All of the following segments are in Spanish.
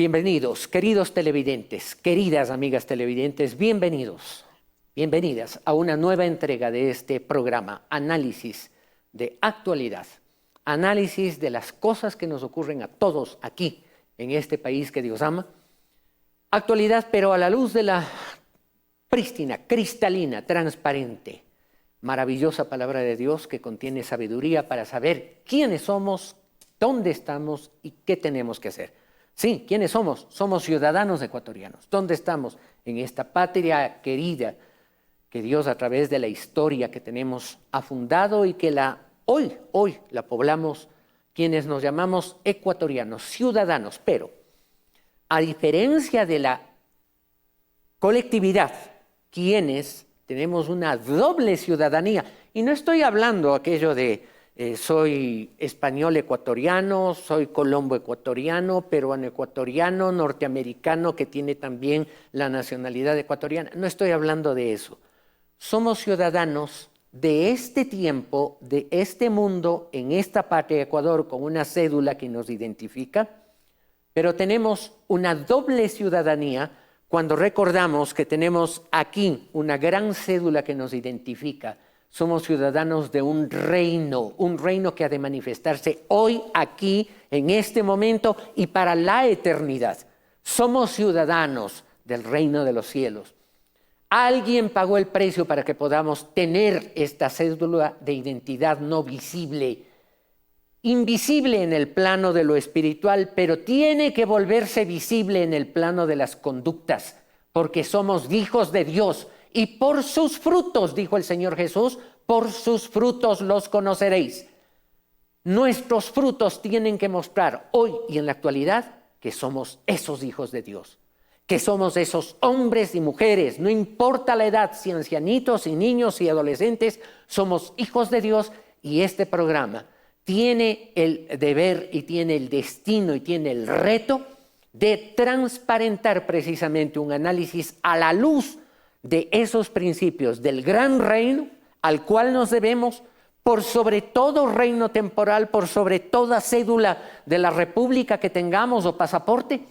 Bienvenidos, queridos televidentes, queridas amigas televidentes, bienvenidos, bienvenidas a una nueva entrega de este programa, Análisis de Actualidad, análisis de las cosas que nos ocurren a todos aquí, en este país que Dios ama. Actualidad, pero a la luz de la prístina, cristalina, transparente, maravillosa palabra de Dios que contiene sabiduría para saber quiénes somos, dónde estamos y qué tenemos que hacer. Sí, ¿quiénes somos? Somos ciudadanos ecuatorianos. ¿Dónde estamos? En esta patria querida que Dios a través de la historia que tenemos ha fundado y que hoy la poblamos quienes nos llamamos ecuatorianos, ciudadanos. Pero a diferencia de la colectividad, quienes tenemos una doble ciudadanía, y no estoy hablando aquello de soy español ecuatoriano, soy colombo ecuatoriano, peruano ecuatoriano, norteamericano que tiene también la nacionalidad ecuatoriana. No estoy hablando de eso. Somos ciudadanos de este tiempo, de este mundo, en esta patria de Ecuador, con una cédula que nos identifica, pero tenemos una doble ciudadanía cuando recordamos que tenemos aquí una gran cédula que nos identifica. Somos ciudadanos de un reino que ha de manifestarse hoy, aquí, en este momento y para la eternidad. Somos ciudadanos del reino de los cielos. Alguien pagó el precio para que podamos tener esta cédula de identidad no visible, invisible en el plano de lo espiritual, pero tiene que volverse visible en el plano de las conductas, porque somos hijos de Dios. Y por sus frutos, dijo el Señor Jesús, por sus frutos los conoceréis. Nuestros frutos tienen que mostrar hoy y en la actualidad que somos esos hijos de Dios, que somos esos hombres y mujeres, no importa la edad, si ancianitos, si niños, si adolescentes, somos hijos de Dios. Y este programa tiene el deber y tiene el destino y tiene el reto de transparentar precisamente un análisis a la luz de esos principios del gran reino al cual nos debemos, por sobre todo reino temporal, por sobre toda cédula de la república que tengamos o pasaporte.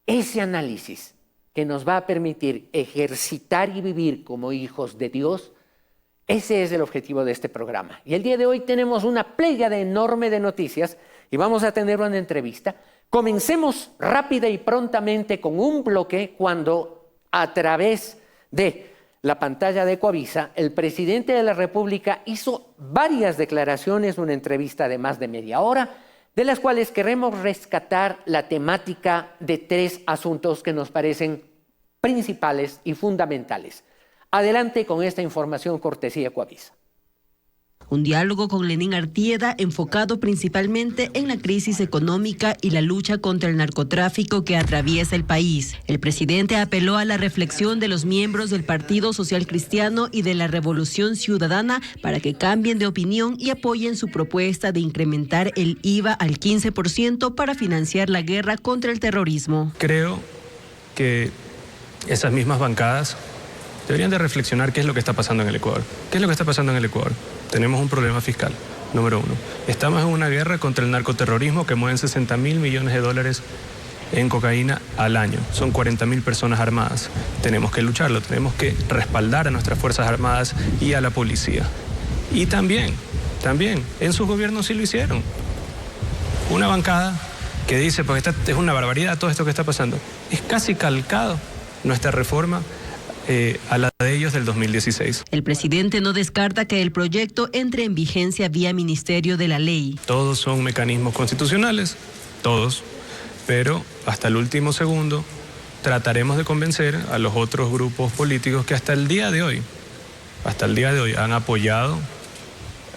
Ese análisis que nos va a permitir ejercitar y vivir como hijos de Dios, ese es el objetivo de este programa. Y el día de hoy tenemos una pléyade enorme de noticias y vamos a tener una entrevista. Comencemos rápida y prontamente con un bloque cuando a través de la pantalla de Ecuavisa, el presidente de la República hizo varias declaraciones, una entrevista de más de media hora, de las cuales queremos rescatar la temática de 3 asuntos que nos parecen principales y fundamentales. Adelante con esta información cortesía Ecuavisa. Un diálogo con Lenín Artieda enfocado principalmente en la crisis económica y la lucha contra el narcotráfico que atraviesa el país. El presidente apeló a la reflexión de los miembros del Partido Social Cristiano y de la Revolución Ciudadana para que cambien de opinión y apoyen su propuesta de incrementar el IVA al 15% para financiar la guerra contra el terrorismo. Creo que esas mismas bancadas deberían de reflexionar qué es lo que está pasando en el Ecuador. ¿Qué es lo que está pasando en el Ecuador? Tenemos un problema fiscal, número 1. Estamos en una guerra contra el narcoterrorismo que mueven 60.000 millones de dólares en cocaína al año. Son 40.000 personas armadas. Tenemos que lucharlo, tenemos que respaldar a nuestras Fuerzas Armadas y a la policía. Y también, en sus gobiernos sí lo hicieron. Una bancada que dice, pues esta es una barbaridad todo esto que está pasando. Es casi calcado nuestra reforma a la de ellos del 2016. El presidente no descarta que el proyecto entre en vigencia vía Ministerio de la Ley. Todos son mecanismos constitucionales, todos, pero hasta el último segundo trataremos de convencer a los otros grupos políticos que hasta el día de hoy han apoyado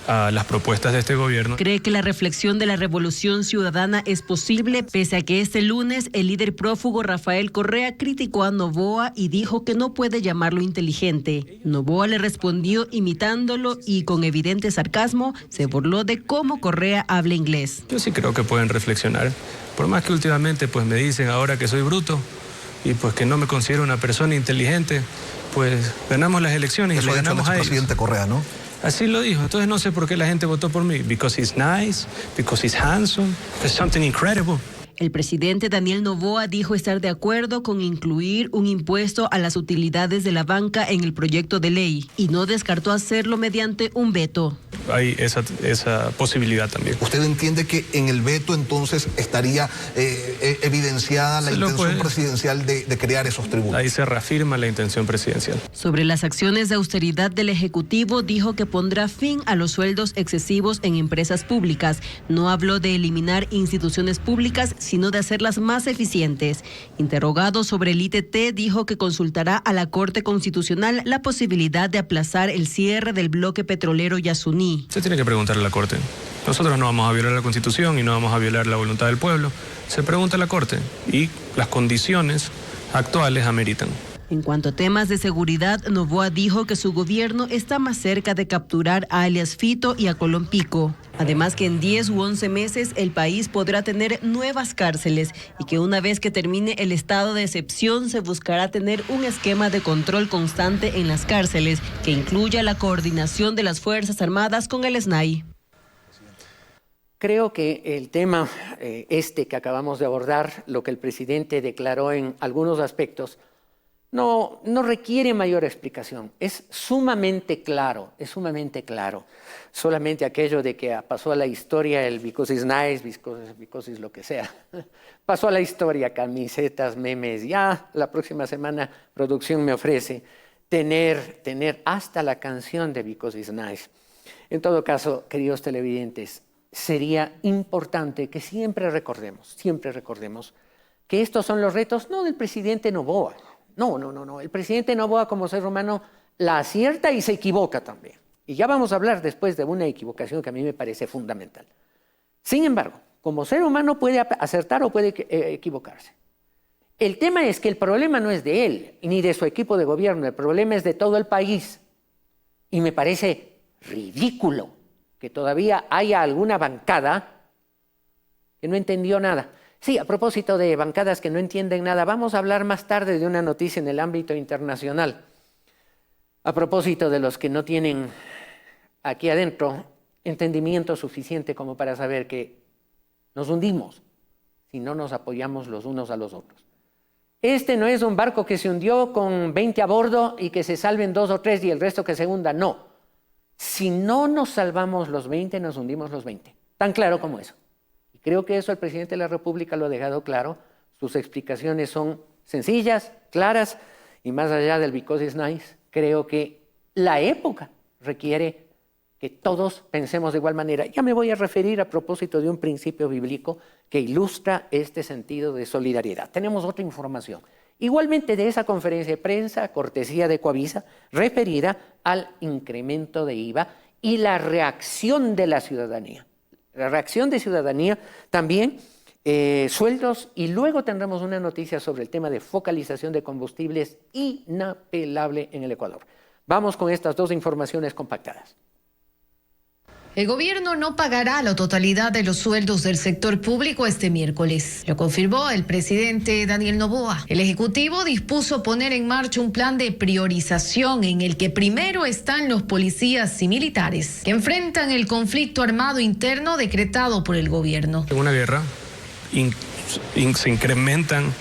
a las propuestas de este gobierno. Cree que la reflexión de la Revolución Ciudadana es posible, pese a que este lunes el líder prófugo Rafael Correa criticó a Noboa y dijo que no puede llamarlo inteligente. Noboa le respondió imitándolo y con evidente sarcasmo se burló de cómo Correa habla inglés. Yo sí creo que pueden reflexionar, por más que últimamente pues me dicen ahora que soy bruto y pues que no me considero una persona inteligente, pues ganamos las elecciones. Eso y le ganamos a ellos. Presidente Correa, ¿no? Así lo dijo. Entonces no sé por qué la gente votó por mí. Because he's nice, because he's handsome, there's something incredible. El presidente Daniel Noboa dijo estar de acuerdo con incluir un impuesto a las utilidades de la banca en el proyecto de ley y no descartó hacerlo mediante un veto. Hay esa posibilidad también. ¿Usted entiende que en el veto entonces estaría evidenciada la intención presidencial de crear esos tributos? Ahí se reafirma la intención presidencial. Sobre las acciones de austeridad del Ejecutivo, dijo que pondrá fin a los sueldos excesivos en empresas públicas. No habló de eliminar instituciones públicas, sino de hacerlas más eficientes. Interrogado sobre el ITT, dijo que consultará a la Corte Constitucional la posibilidad de aplazar el cierre del bloque petrolero Yasuní. Se tiene que preguntar a la Corte. Nosotros no vamos a violar la Constitución y no vamos a violar la voluntad del pueblo. Se pregunta a la Corte y las condiciones actuales ameritan. En cuanto a temas de seguridad, Noboa dijo que su gobierno está más cerca de capturar a alias Fito y a Colón Pico. Además que en 10 u 11 meses el país podrá tener nuevas cárceles y que una vez que termine el estado de excepción se buscará tener un esquema de control constante en las cárceles que incluya la coordinación de las Fuerzas Armadas con el SNAI. Creo que el tema que acabamos de abordar, lo que el presidente declaró en algunos aspectos, no requiere mayor explicación. Es sumamente claro, Solamente aquello de que pasó a la historia el because it's nice, because it's lo que sea. Pasó a la historia, camisetas, memes. Ya la próxima semana producción me ofrece tener hasta la canción de because it's nice. En todo caso, queridos televidentes, sería importante que siempre recordemos que estos son los retos no del presidente Noboa. No. El presidente Noboa como ser humano la acierta y se equivoca también. Y ya vamos a hablar después de una equivocación que a mí me parece fundamental. Sin embargo, como ser humano puede acertar o puede equivocarse. El tema es que el problema no es de él ni de su equipo de gobierno, el problema es de todo el país. Y me parece ridículo que todavía haya alguna bancada que no entendió nada. Sí, a propósito de bancadas que no entienden nada, vamos a hablar más tarde de una noticia en el ámbito internacional. A propósito de los que no tienen aquí adentro entendimiento suficiente como para saber que nos hundimos si no nos apoyamos los unos a los otros. Este no es un barco que se hundió con 20 a bordo y que se salven 2 o 3 y el resto que se hunda, no. Si no nos salvamos los 20, nos hundimos los 20. Tan claro como eso. Y creo que eso el presidente de la República lo ha dejado claro. Sus explicaciones son sencillas, claras, y más allá del because it's nice, creo que la época requiere que todos pensemos de igual manera. Ya me voy a referir a propósito de un principio bíblico que ilustra este sentido de solidaridad. Tenemos otra información. Igualmente de esa conferencia de prensa, cortesía de Coavisa, referida al incremento de IVA y la reacción de la ciudadanía. La reacción de ciudadanía también, sueldos, y luego tendremos una noticia sobre el tema de focalización de combustibles inapelable en el Ecuador. Vamos con estas dos informaciones compactadas. El gobierno no pagará la totalidad de los sueldos del sector público este miércoles. Lo confirmó el presidente Daniel Noboa. El Ejecutivo dispuso poner en marcha un plan de priorización en el que primero están los policías y militares que enfrentan el conflicto armado interno decretado por el gobierno. En una guerra se incrementan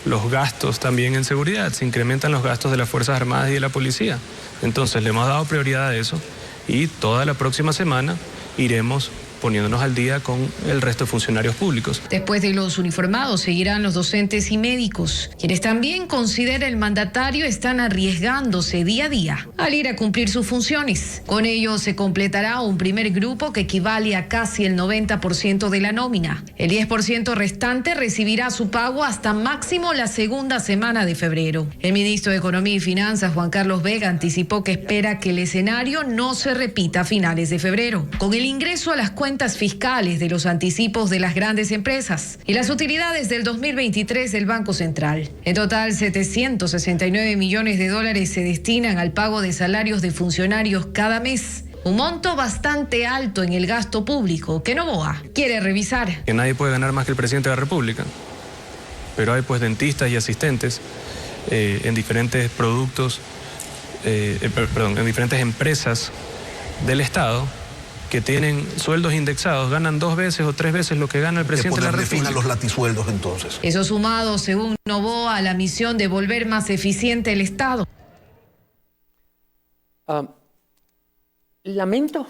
los gastos también en seguridad, se incrementan los gastos de las Fuerzas Armadas y de la policía. Entonces le hemos dado prioridad a eso. Y toda la próxima semana iremos poniéndonos al día con el resto de funcionarios públicos. Después de los uniformados seguirán los docentes y médicos, quienes también, considera el mandatario, están arriesgándose día a día al ir a cumplir sus funciones. Con ello se completará un primer grupo que equivale a casi el 90% de la nómina. El 10% restante recibirá su pago hasta máximo la segunda semana de febrero. El ministro de Economía y Finanzas, Juan Carlos Vega, anticipó que espera que el escenario no se repita a finales de febrero, con el ingreso a las cuentas fiscales de los anticipos de las grandes empresas y las utilidades del 2023 del Banco Central. En total, 769 millones de dólares se destinan al pago de salarios de funcionarios cada mes. Un monto bastante alto en el gasto público que Noboa quiere revisar. Que nadie puede ganar más que el presidente de la República, pero hay pues dentistas y asistentes en diferentes productos, en diferentes empresas del Estado que tienen sueldos indexados ganan 2 veces o 3 veces lo que gana el presidente de la República. A los latisueldos entonces. Eso sumado, según Noboa, a la misión de volver más eficiente el Estado. Lamento,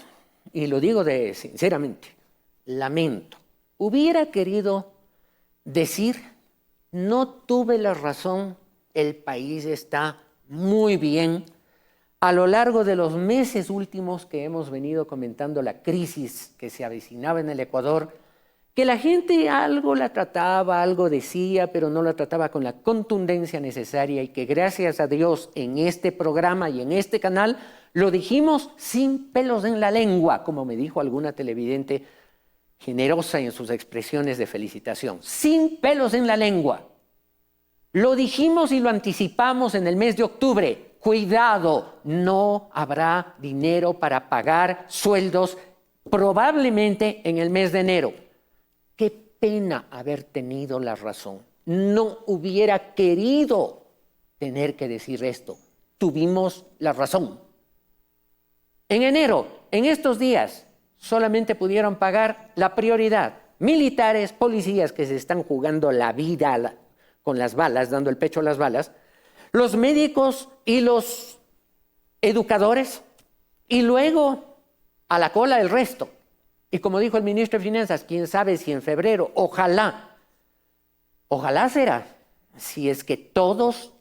y lo digo sinceramente, lamento. Hubiera querido decir, no tuve la razón, el país está muy bien. A lo largo de los meses últimos que hemos venido comentando la crisis que se avecinaba en el Ecuador, que la gente algo la trataba, algo decía, pero no la trataba con la contundencia necesaria y que gracias a Dios en este programa y en este canal lo dijimos sin pelos en la lengua, como me dijo alguna televidente generosa en sus expresiones de felicitación. Sin pelos en la lengua. Lo dijimos y lo anticipamos en el mes de octubre. Cuidado, no habrá dinero para pagar sueldos probablemente en el mes de enero. Qué pena haber tenido la razón. No hubiera querido tener que decir esto. Tuvimos la razón. En enero, en estos días, solamente pudieron pagar la prioridad. Militares, policías que se están jugando la vida con las balas, dando el pecho a las balas, los médicos y los educadores, y luego a la cola el resto. Y como dijo el ministro de Finanzas, quién sabe si en febrero, ojalá será, si es que todos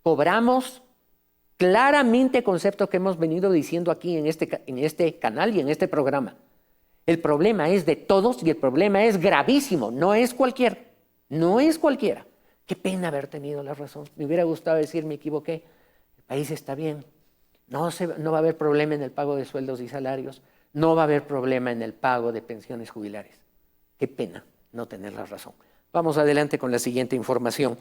cobramos claramente conceptos que hemos venido diciendo aquí en este canal y en este programa. El problema es de todos y el problema es gravísimo, no es cualquiera. Qué pena haber tenido la razón. Me hubiera gustado decir, me equivoqué. El país está bien. No va a haber problema en el pago de sueldos y salarios. No va a haber problema en el pago de pensiones jubilares. Qué pena no tener la razón. Vamos adelante con la siguiente información.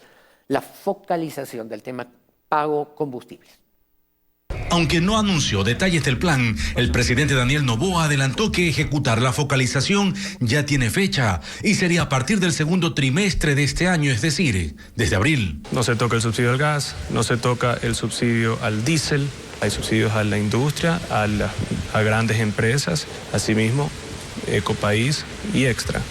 La focalización del tema pago combustibles. Aunque no anunció detalles del plan, el presidente Daniel Noboa adelantó que ejecutar la focalización ya tiene fecha y sería a partir del segundo trimestre de este año, es decir, desde abril. No se toca el subsidio al gas, no se toca el subsidio al diésel, hay subsidios a la industria, a grandes empresas, asimismo Ecopaís y Extra.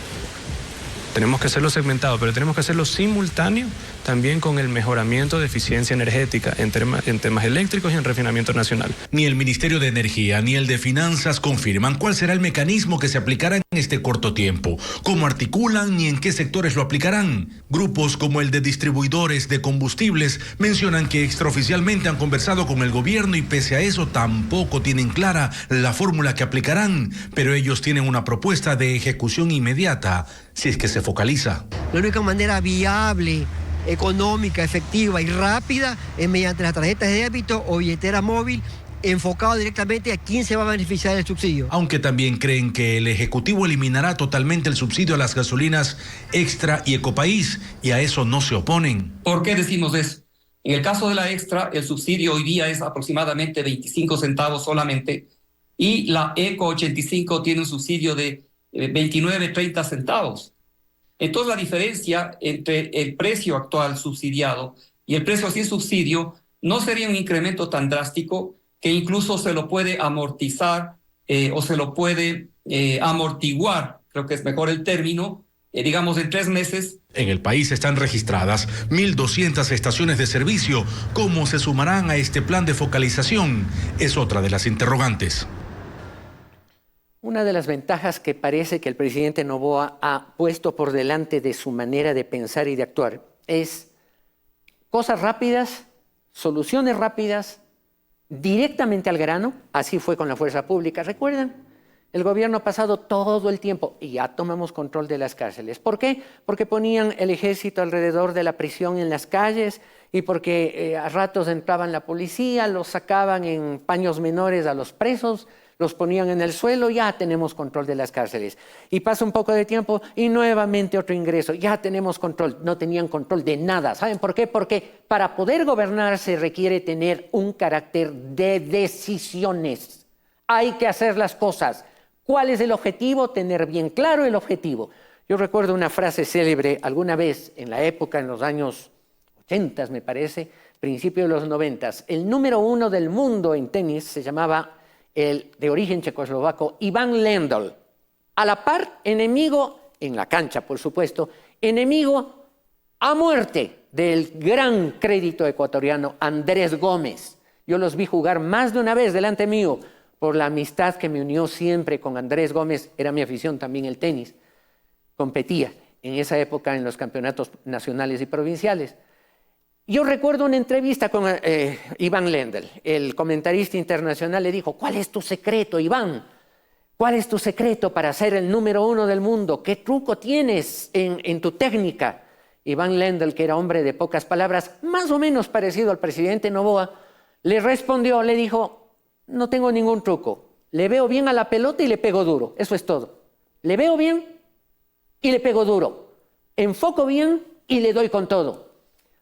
Tenemos que hacerlo segmentado, pero tenemos que hacerlo simultáneo también con el mejoramiento de eficiencia energética en temas eléctricos y en refinamiento nacional. Ni el Ministerio de Energía ni el de Finanzas confirman cuál será el mecanismo que se aplicará en este corto tiempo, cómo articulan ni en qué sectores lo aplicarán. Grupos como el de distribuidores de combustibles mencionan que extraoficialmente han conversado con el gobierno y pese a eso tampoco tienen clara la fórmula que aplicarán, pero ellos tienen una propuesta de ejecución inmediata si es que se focaliza. La única manera viable, económica, efectiva y rápida es mediante las tarjetas de débito o billetera móvil enfocado directamente a quién se va a beneficiar del subsidio. Aunque también creen que el Ejecutivo eliminará totalmente el subsidio a las gasolinas Extra y Ecopaís y a eso no se oponen. ¿Por qué decimos eso? En el caso de la Extra, el subsidio hoy día es aproximadamente 25 centavos solamente y la Eco 85 tiene un subsidio de 29-30 centavos. Entonces la diferencia entre el precio actual subsidiado y el precio sin subsidio no sería un incremento tan drástico que incluso se lo puede amortizar o se lo puede amortiguar, creo que es mejor el término, digamos en 3 meses. En el país están registradas 1.200 estaciones de servicio. ¿Cómo se sumarán a este plan de focalización? Es otra de las interrogantes. Una de las ventajas que parece que el presidente Noboa ha puesto por delante de su manera de pensar y de actuar es cosas rápidas, soluciones rápidas, directamente al grano. Así fue con la fuerza pública. ¿Recuerdan? El gobierno ha pasado todo el tiempo y ya tomamos control de las cárceles. ¿Por qué? Porque ponían el ejército alrededor de la prisión en las calles y porque a ratos entraban la policía, los sacaban en paños menores a los presos, los ponían en el suelo, ya tenemos control de las cárceles. Y pasa un poco de tiempo y nuevamente otro ingreso, ya tenemos control. No tenían control de nada. ¿Saben por qué? Porque para poder gobernar se requiere tener un carácter de decisiones. Hay que hacer las cosas. ¿Cuál es el objetivo? Tener bien claro el objetivo. Yo recuerdo una frase célebre alguna vez en la época, en los años 80 me parece, principio de los 90. El número 1 del mundo en tenis se llamaba el de origen checoslovaco, Iván Lendl. A la par, enemigo, en la cancha por supuesto, enemigo a muerte del gran crédito ecuatoriano Andrés Gómez. Yo los vi jugar más de una vez delante mío por la amistad que me unió siempre con Andrés Gómez. Era mi afición también el tenis. Competía en esa época en los campeonatos nacionales y provinciales. Yo recuerdo una entrevista con Iván Lendl. El comentarista internacional le dijo: ¿cuál es tu secreto, Iván? ¿Cuál es tu secreto para ser el número 1 del mundo? ¿Qué truco tienes en tu técnica? Iván Lendl, que era hombre de pocas palabras, más o menos parecido al presidente Noboa, le respondió, le dijo: no tengo ningún truco. Le veo bien a la pelota y le pego duro. Eso es todo. Le veo bien y le pego duro. Enfoco bien y le doy con todo.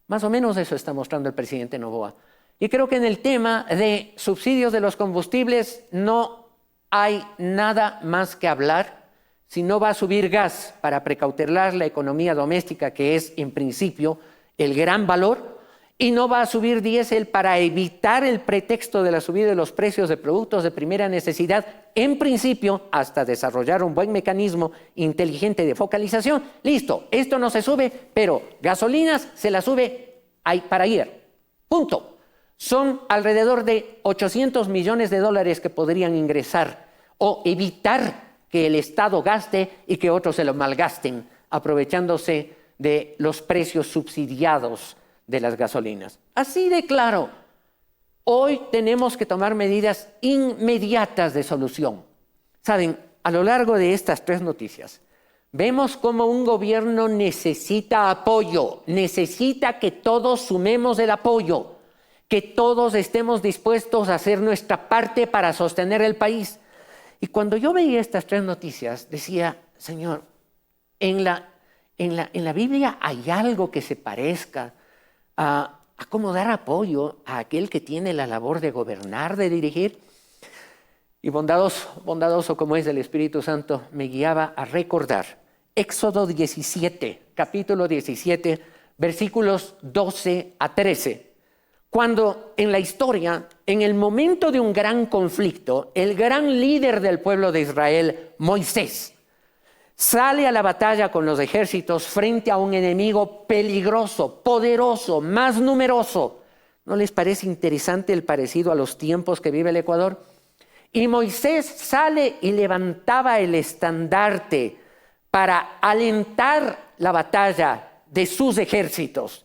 Más o menos eso está mostrando el presidente Noboa. Y creo que en el tema de subsidios de los combustibles no hay nada más que hablar. Si no va a subir gas para precautelar la economía doméstica, que es en principio el gran valor, y no va a subir diésel para evitar el pretexto de la subida de los precios de productos de primera necesidad, en principio, hasta desarrollar un buen mecanismo inteligente de focalización. Listo, esto no se sube, pero gasolinas se la sube para ayer. Punto. Son alrededor de 800 millones de dólares que podrían ingresar o evitar que el Estado gaste y que otros se lo malgasten, aprovechándose de los precios subsidiados de las gasolinas. Así de claro, hoy tenemos que tomar medidas inmediatas de solución. Saben, a lo largo de estas 3 noticias, vemos cómo un gobierno necesita apoyo, necesita que todos sumemos el apoyo, que todos estemos dispuestos a hacer nuestra parte para sostener el país. Y cuando yo veía estas 3 noticias, decía: Señor, en la Biblia hay algo que se parezca a cómo dar apoyo a aquel que tiene la labor de gobernar, de dirigir. Y bondadoso como es el Espíritu Santo, me guiaba a recordar Éxodo 17, capítulo 17, versículos 12 a 13. Cuando en la historia, en el momento de un gran conflicto, el gran líder del pueblo de Israel, Moisés, sale a la batalla con los ejércitos frente a un enemigo peligroso, poderoso, más numeroso. ¿No les parece interesante el parecido a los tiempos que vive el Ecuador? Y Moisés sale y levantaba el estandarte para alentar la batalla de sus ejércitos.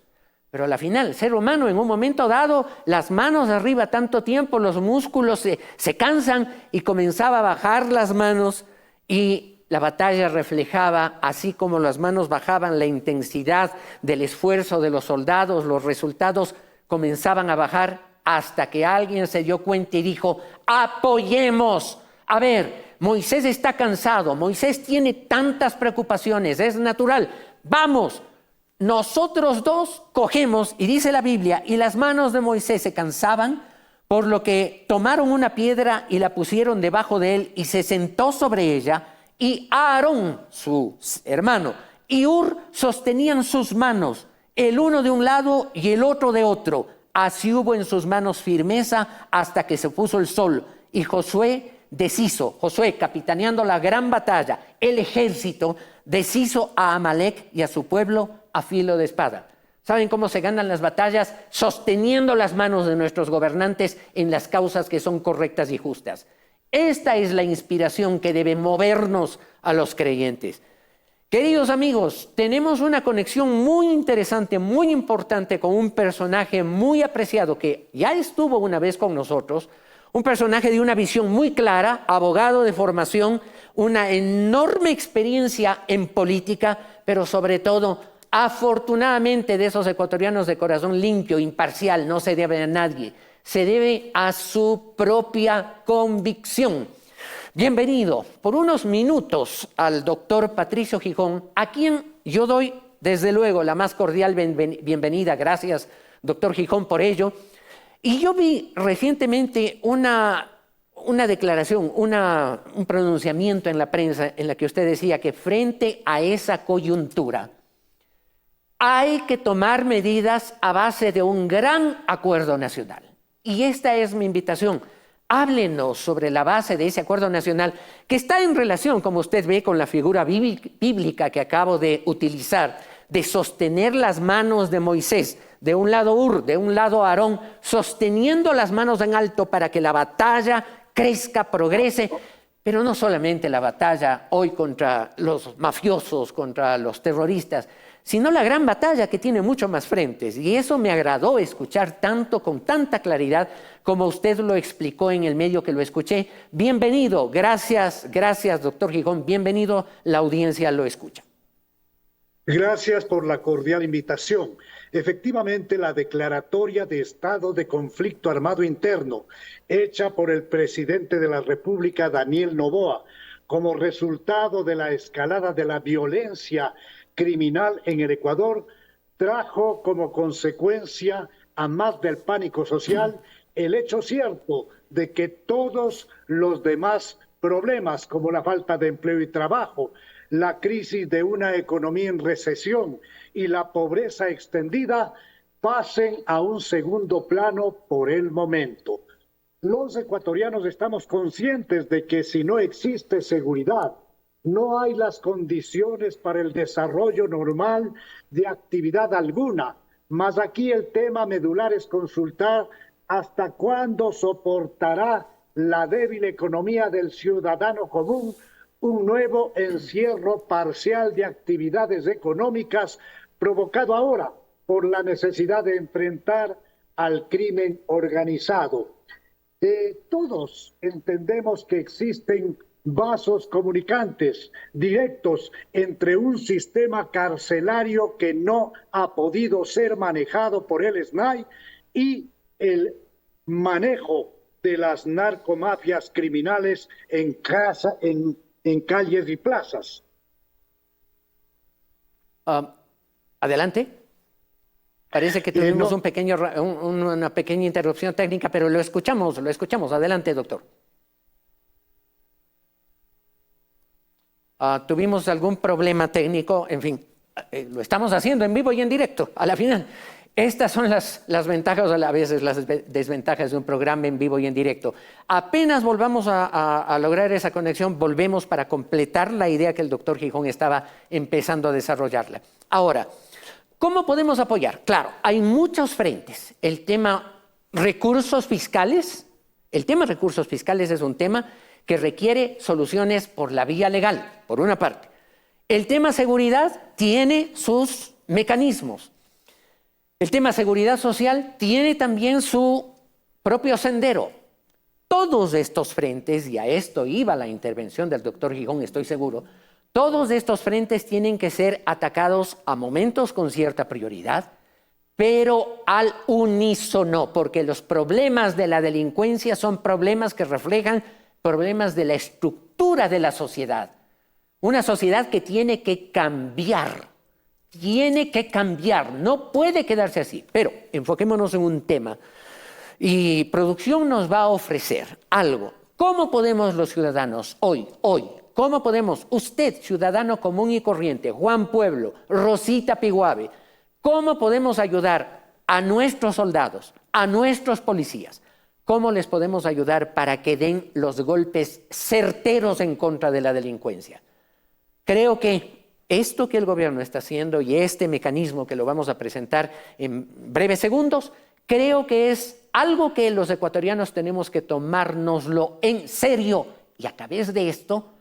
Pero a la final, el ser humano en un momento dado, las manos arriba tanto tiempo, los músculos se cansan y comenzaba a bajar las manos, y la batalla reflejaba, así como las manos bajaban, la intensidad del esfuerzo de los soldados. Los resultados comenzaban a bajar hasta que alguien se dio cuenta y dijo: apoyemos. A ver, Moisés está cansado, Moisés tiene tantas preocupaciones, es natural. Vamos, nosotros 2 cogemos, y dice la Biblia, y las manos de Moisés se cansaban, por lo que tomaron una piedra y la pusieron debajo de él y se sentó sobre ella. Y Aarón, su hermano, y Hur sostenían sus manos, el uno de un lado y el otro de otro. Así hubo en sus manos firmeza hasta que se puso el sol. Y Josué capitaneando la gran batalla, el ejército, deshizo a Amalek y a su pueblo a filo de espada. ¿Saben cómo se ganan las batallas? Sosteniendo las manos de nuestros gobernantes en las causas que son correctas y justas. Esta es la inspiración que debe movernos a los creyentes. Queridos amigos, tenemos una conexión muy interesante, muy importante con un personaje muy apreciado que ya estuvo una vez con nosotros, un personaje de una visión muy clara, abogado de formación, una enorme experiencia en política, pero sobre todo, afortunadamente, de esos ecuatorianos de corazón limpio, imparcial, no se debe a nadie. Se debe a su propia convicción. Bienvenido por unos minutos al doctor Patricio Gijón, a quien yo doy desde luego la más cordial bienvenida. Gracias, doctor Gijón, por ello. Y yo vi recientemente una declaración, un pronunciamiento en la prensa en la que usted decía que frente a esa coyuntura hay que tomar medidas a base de un gran acuerdo nacional. Y esta es mi invitación. Háblenos sobre la base de ese acuerdo nacional que está en relación, como usted ve, con la figura bíblica que acabo de utilizar, de sostener las manos de Moisés, de un lado de un lado Aarón, sosteniendo las manos en alto para que la batalla crezca, progrese, pero no solamente la batalla hoy contra los mafiosos, contra los terroristas, sino la gran batalla que tiene mucho más frentes. Y eso me agradó escuchar tanto, con tanta claridad, como usted lo explicó en el medio que lo escuché. Bienvenido, gracias, doctor Gijón, bienvenido, la audiencia lo escucha. Gracias por la cordial invitación. Efectivamente, la declaratoria de estado de conflicto armado interno, hecha por el presidente de la República, Daniel Noboa, como resultado de la escalada de la violencia criminal en el Ecuador, trajo como consecuencia, a más del pánico social, el hecho cierto de que todos los demás problemas, como la falta de empleo y trabajo, la crisis de una economía en recesión y la pobreza extendida, pasen a un segundo plano por el momento. Los ecuatorianos estamos conscientes de que si no existe seguridad, no hay las condiciones para el desarrollo normal de actividad alguna. Mas aquí el tema medular es consultar hasta cuándo soportará la débil economía del ciudadano común un nuevo encierro parcial de actividades económicas provocado ahora por la necesidad de enfrentar al crimen organizado. Todos entendemos que existen vasos comunicantes directos entre un sistema carcelario que no ha podido ser manejado por el SNAI y el manejo de las narcomafias criminales en calles y plazas. Adelante. Parece que tuvimos una pequeña interrupción técnica, pero lo escuchamos. Adelante, doctor. Tuvimos algún problema técnico, en fin, lo estamos haciendo en vivo y en directo, a la final. Estas son las ventajas, a veces las desventajas de un programa en vivo y en directo. Apenas volvamos a lograr esa conexión, volvemos para completar la idea que el doctor Gijón estaba empezando a desarrollarla. Ahora, ¿cómo podemos apoyar? Claro, hay muchos frentes. El tema recursos fiscales es un tema que requiere soluciones por la vía legal, por una parte. El tema seguridad tiene sus mecanismos. El tema seguridad social tiene también su propio sendero. Todos estos frentes, y a esto iba la intervención del doctor Gijón, estoy seguro, todos estos frentes tienen que ser atacados a momentos con cierta prioridad, pero al unísono, porque los problemas de la delincuencia son problemas que reflejan problemas de la estructura de la sociedad. Una sociedad que tiene que cambiar, no puede quedarse así. Pero enfoquémonos en un tema. Y producción nos va a ofrecer algo. ¿Cómo podemos los ciudadanos hoy, cómo podemos usted, ciudadano común y corriente, Juan Pueblo, Rosita Piguave, cómo podemos ayudar a nuestros soldados, a nuestros policías? ¿Cómo les podemos ayudar para que den los golpes certeros en contra de la delincuencia? Creo que esto que el gobierno está haciendo y este mecanismo que lo vamos a presentar en breves segundos, creo que es algo que los ecuatorianos tenemos que tomárnoslo en serio y a través de esto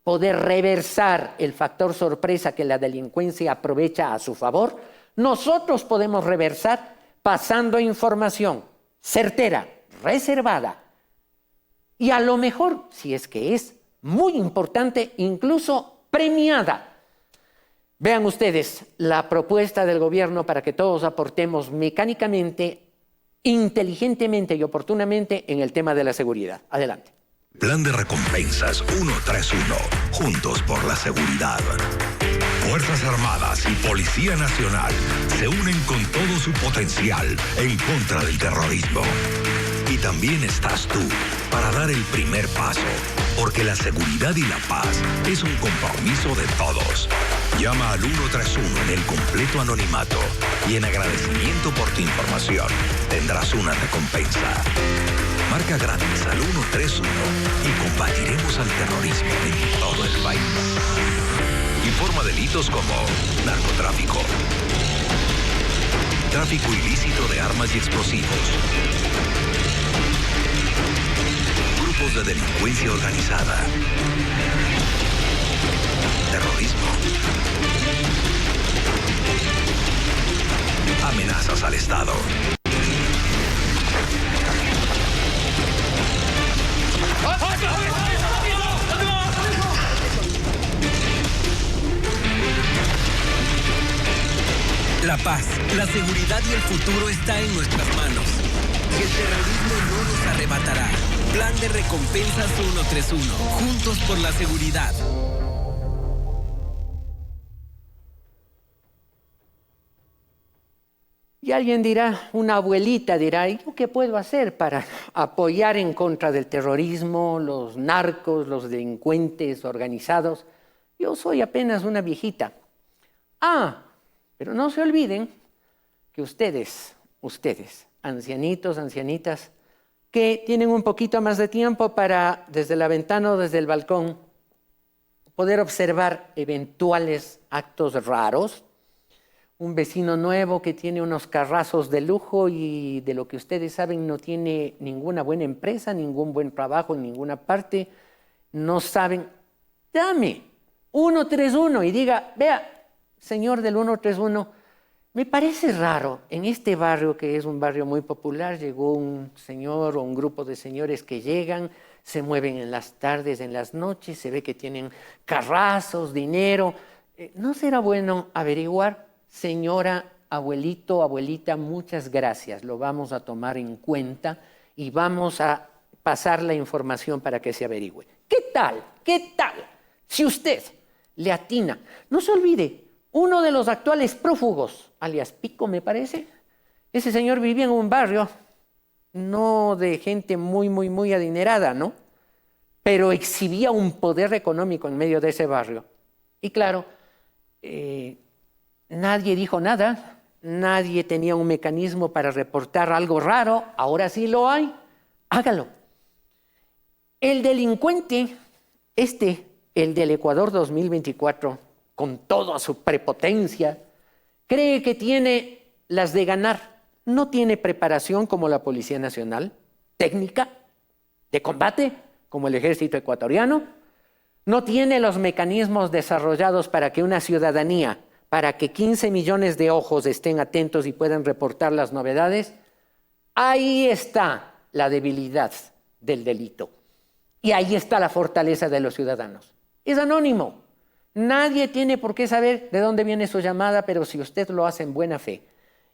poder reversar el factor sorpresa que la delincuencia aprovecha a su favor. Nosotros podemos reversar pasando información certera, reservada y a lo mejor, si es que es muy importante, incluso premiada. Vean ustedes la propuesta del gobierno para que todos aportemos mecánicamente, inteligentemente y oportunamente en el tema de la seguridad. Adelante. Plan de recompensas 131. Juntos por la seguridad. Fuerzas Armadas y Policía Nacional se unen con todo su potencial en contra del terrorismo. Y también estás tú para dar el primer paso, porque la seguridad y la paz es un compromiso de todos. Llama al 131 en el completo anonimato y en agradecimiento por tu información tendrás una recompensa. Marca gratis al 131 y combatiremos al terrorismo en todo el país. Informa delitos como narcotráfico, tráfico ilícito de armas y explosivos, grupos de delincuencia organizada, terrorismo, amenazas al Estado. La paz, la seguridad y el futuro está en nuestras manos. Y el terrorismo no nos arrebatará. Plan de recompensas 131. Juntos por la seguridad. Y alguien dirá, una abuelita dirá, ¿y yo qué puedo hacer para apoyar en contra del terrorismo, los narcos, los delincuentes organizados? Yo soy apenas una viejita. Pero no se olviden que ustedes, ancianitos, ancianitas, que tienen un poquito más de tiempo para, desde la ventana o desde el balcón, poder observar eventuales actos raros. Un vecino nuevo que tiene unos carrazos de lujo y de lo que ustedes saben no tiene ninguna buena empresa, ningún buen trabajo en ninguna parte. No saben, dame 131 y diga, vea, señor del 131, me parece raro, en este barrio que es un barrio muy popular, llegó un señor o un grupo de señores que llegan, se mueven en las tardes, en las noches, se ve que tienen carrazos, dinero. ¿No será bueno averiguar? Señora, abuelito, abuelita, muchas gracias, lo vamos a tomar en cuenta y vamos a pasar la información para que se averigüe. ¿Qué tal? Si usted le atina, no se olvide, uno de los actuales prófugos, alias Pico me parece, ese señor vivía en un barrio, no de gente muy adinerada, ¿no? Pero exhibía un poder económico en medio de ese barrio. Y claro, nadie dijo nada, nadie tenía un mecanismo para reportar algo raro, ahora sí lo hay, hágalo. El delincuente, el del Ecuador 2024, con toda su prepotencia, cree que tiene las de ganar. No tiene preparación como la Policía Nacional, técnica, de combate, como el Ejército Ecuatoriano. No tiene los mecanismos desarrollados para que una ciudadanía, para que 15 millones de ojos estén atentos y puedan reportar las novedades. Ahí está la debilidad del delito. Y ahí está la fortaleza de los ciudadanos. Es anónimo. Nadie tiene por qué saber de dónde viene su llamada, pero si usted lo hace en buena fe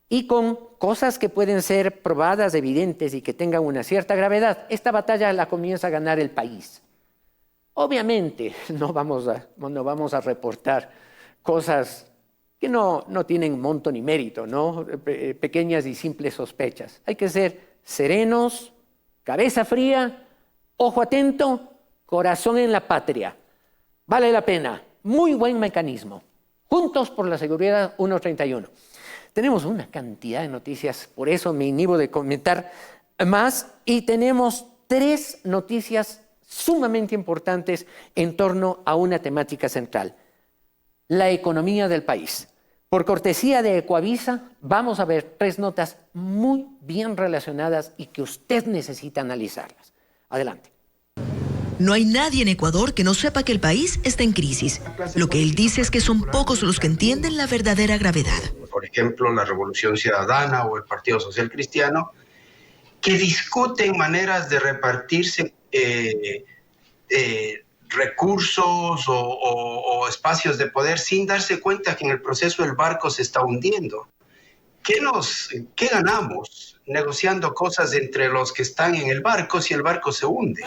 y con cosas que pueden ser probadas, evidentes y que tengan una cierta gravedad, esta batalla la comienza a ganar el país. Obviamente no vamos a reportar cosas que no tienen monto ni mérito, ¿no? Pequeñas y simples sospechas. Hay que ser serenos, cabeza fría, ojo atento, corazón en la patria. Vale la pena. Muy buen mecanismo. Juntos por la seguridad 131. Tenemos una cantidad de noticias, por eso me inhibo de comentar más, y tenemos 3 noticias sumamente importantes en torno a una temática central: la economía del país. Por cortesía de Ecoavisa, vamos a ver 3 notas muy bien relacionadas y que usted necesita analizarlas. Adelante. No hay nadie en Ecuador que no sepa que el país está en crisis. Lo que él dice es que son pocos los que entienden la verdadera gravedad. Por ejemplo, la Revolución Ciudadana o el Partido Social Cristiano, que discuten maneras de repartirse recursos o espacios de poder sin darse cuenta que en el proceso el barco se está hundiendo. ¿Qué ganamos negociando cosas entre los que están en el barco si el barco se hunde?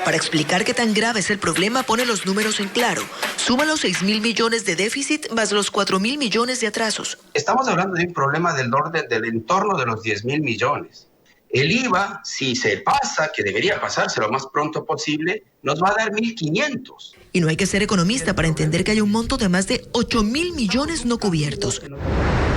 Para explicar qué tan grave es el problema, pone los números en claro. Suma los 6.000 millones de déficit más los 4.000 millones de atrasos. Estamos hablando de un problema del orden del entorno de los 10.000 millones. El IVA, si se pasa, que debería pasarse lo más pronto posible, nos va a dar 1.500. Y no hay que ser economista para entender que hay un monto de más de 8.000 millones no cubiertos.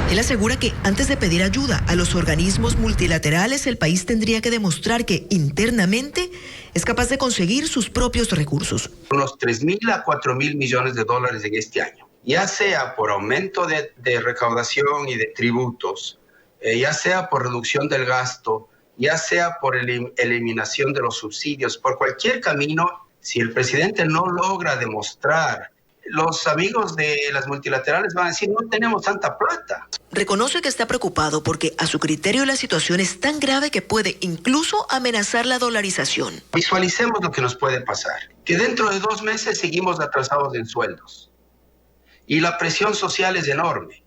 Él asegura que antes de pedir ayuda a los organismos multilaterales, el país tendría que demostrar que internamente es capaz de conseguir sus propios recursos. Unos 3.000 a 4.000 millones de dólares en este año, ya sea por aumento de recaudación y de tributos, ya sea por reducción del gasto, ya sea por eliminación de los subsidios, por cualquier camino. Si el presidente no logra demostrar, los amigos de las multilaterales van a decir, no tenemos tanta plata. Reconoce que está preocupado porque a su criterio la situación es tan grave que puede incluso amenazar la dolarización. Visualicemos lo que nos puede pasar, que dentro de 2 meses seguimos atrasados en sueldos y la presión social es enorme.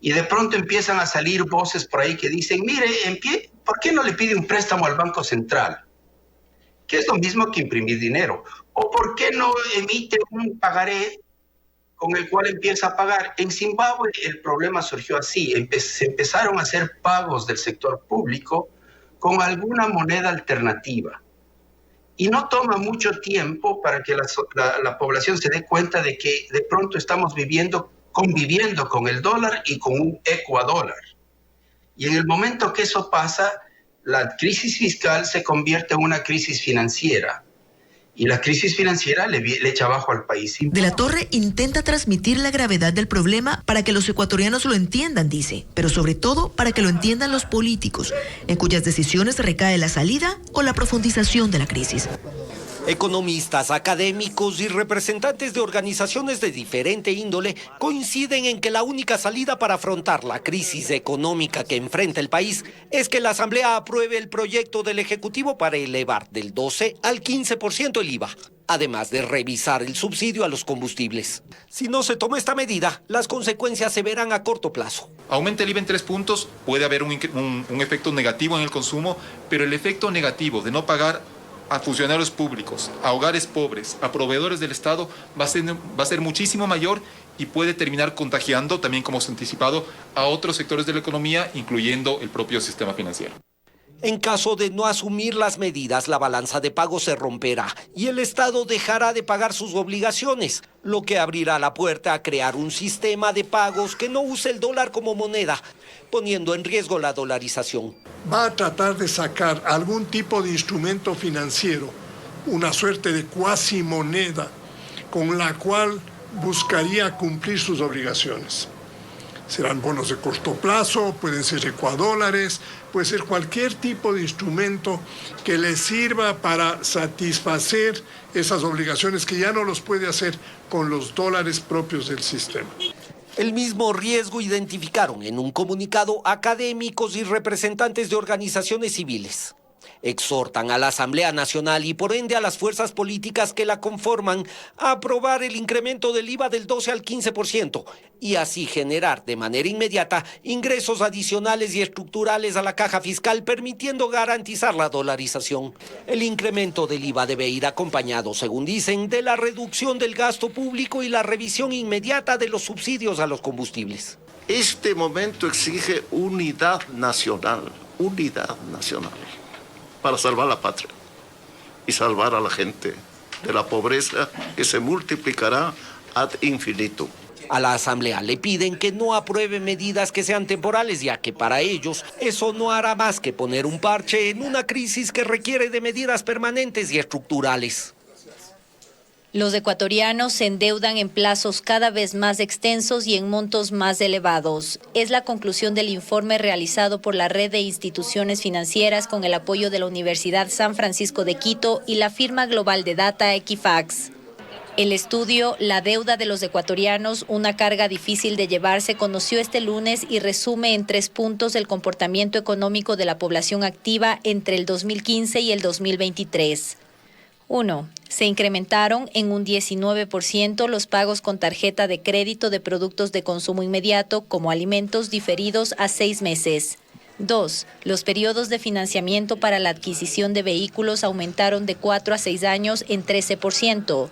Y de pronto empiezan a salir voces por ahí que dicen, mire, ¿por qué no le pide un préstamo al Banco Central? Que es lo mismo que imprimir dinero. ¿O por qué no emite un pagaré con el cual empieza a pagar? En Zimbabue el problema surgió así. Se empezaron a hacer pagos del sector público con alguna moneda alternativa. Y no toma mucho tiempo para que la población se dé cuenta de que de pronto estamos conviviendo con el dólar y con un ecuadólar. Y en el momento que eso pasa, la crisis fiscal se convierte en una crisis financiera. Y la crisis financiera le echa abajo al país. De la Torre intenta transmitir la gravedad del problema para que los ecuatorianos lo entiendan, dice, pero sobre todo para que lo entiendan los políticos, en cuyas decisiones recae la salida o la profundización de la crisis. Economistas, académicos y representantes de organizaciones de diferente índole coinciden en que la única salida para afrontar la crisis económica que enfrenta el país es que la Asamblea apruebe el proyecto del Ejecutivo para elevar del 12 al 15% el IVA, además de revisar el subsidio a los combustibles. Si no se toma esta medida, las consecuencias se verán a corto plazo. Aumenta el IVA en 3 puntos, puede haber un efecto negativo en el consumo, pero el efecto negativo de no pagar a funcionarios públicos, a hogares pobres, a proveedores del Estado, va a ser muchísimo mayor y puede terminar contagiando, también como se ha anticipado, a otros sectores de la economía, incluyendo el propio sistema financiero. En caso de no asumir las medidas, la balanza de pagos se romperá y el Estado dejará de pagar sus obligaciones, lo que abrirá la puerta a crear un sistema de pagos que no use el dólar como moneda, poniendo en riesgo la dolarización. Va a tratar de sacar algún tipo de instrumento financiero, una suerte de cuasi moneda, con la cual buscaría cumplir sus obligaciones. Serán bonos de corto plazo, pueden ser ecuadólares, puede ser cualquier tipo de instrumento que le sirva para satisfacer esas obligaciones que ya no los puede hacer con los dólares propios del sistema. El mismo riesgo identificaron en un comunicado académicos y representantes de organizaciones civiles. Exhortan a la Asamblea Nacional y por ende a las fuerzas políticas que la conforman a aprobar el incremento del IVA del 12 al 15% y así generar de manera inmediata ingresos adicionales y estructurales a la caja fiscal, permitiendo garantizar la dolarización. El incremento del IVA debe ir acompañado, según dicen, de la reducción del gasto público y la revisión inmediata de los subsidios a los combustibles. Este momento exige unidad nacional para salvar la patria y salvar a la gente de la pobreza que se multiplicará ad infinitum. A la Asamblea le piden que no apruebe medidas que sean temporales, ya que para ellos eso no hará más que poner un parche en una crisis que requiere de medidas permanentes y estructurales. Los ecuatorianos se endeudan en plazos cada vez más extensos y en montos más elevados. Es la conclusión del informe realizado por la Red de Instituciones Financieras con el apoyo de la Universidad San Francisco de Quito y la firma global de data Equifax. El estudio La deuda de los ecuatorianos, una carga difícil de llevar, se conoció este lunes y resume en 3 puntos el comportamiento económico de la población activa entre el 2015 y el 2023. 1. Se incrementaron en un 19% los pagos con tarjeta de crédito de productos de consumo inmediato, como alimentos, diferidos a 6 meses. 2. Los periodos de financiamiento para la adquisición de vehículos aumentaron de 4 a 6 años en 13%.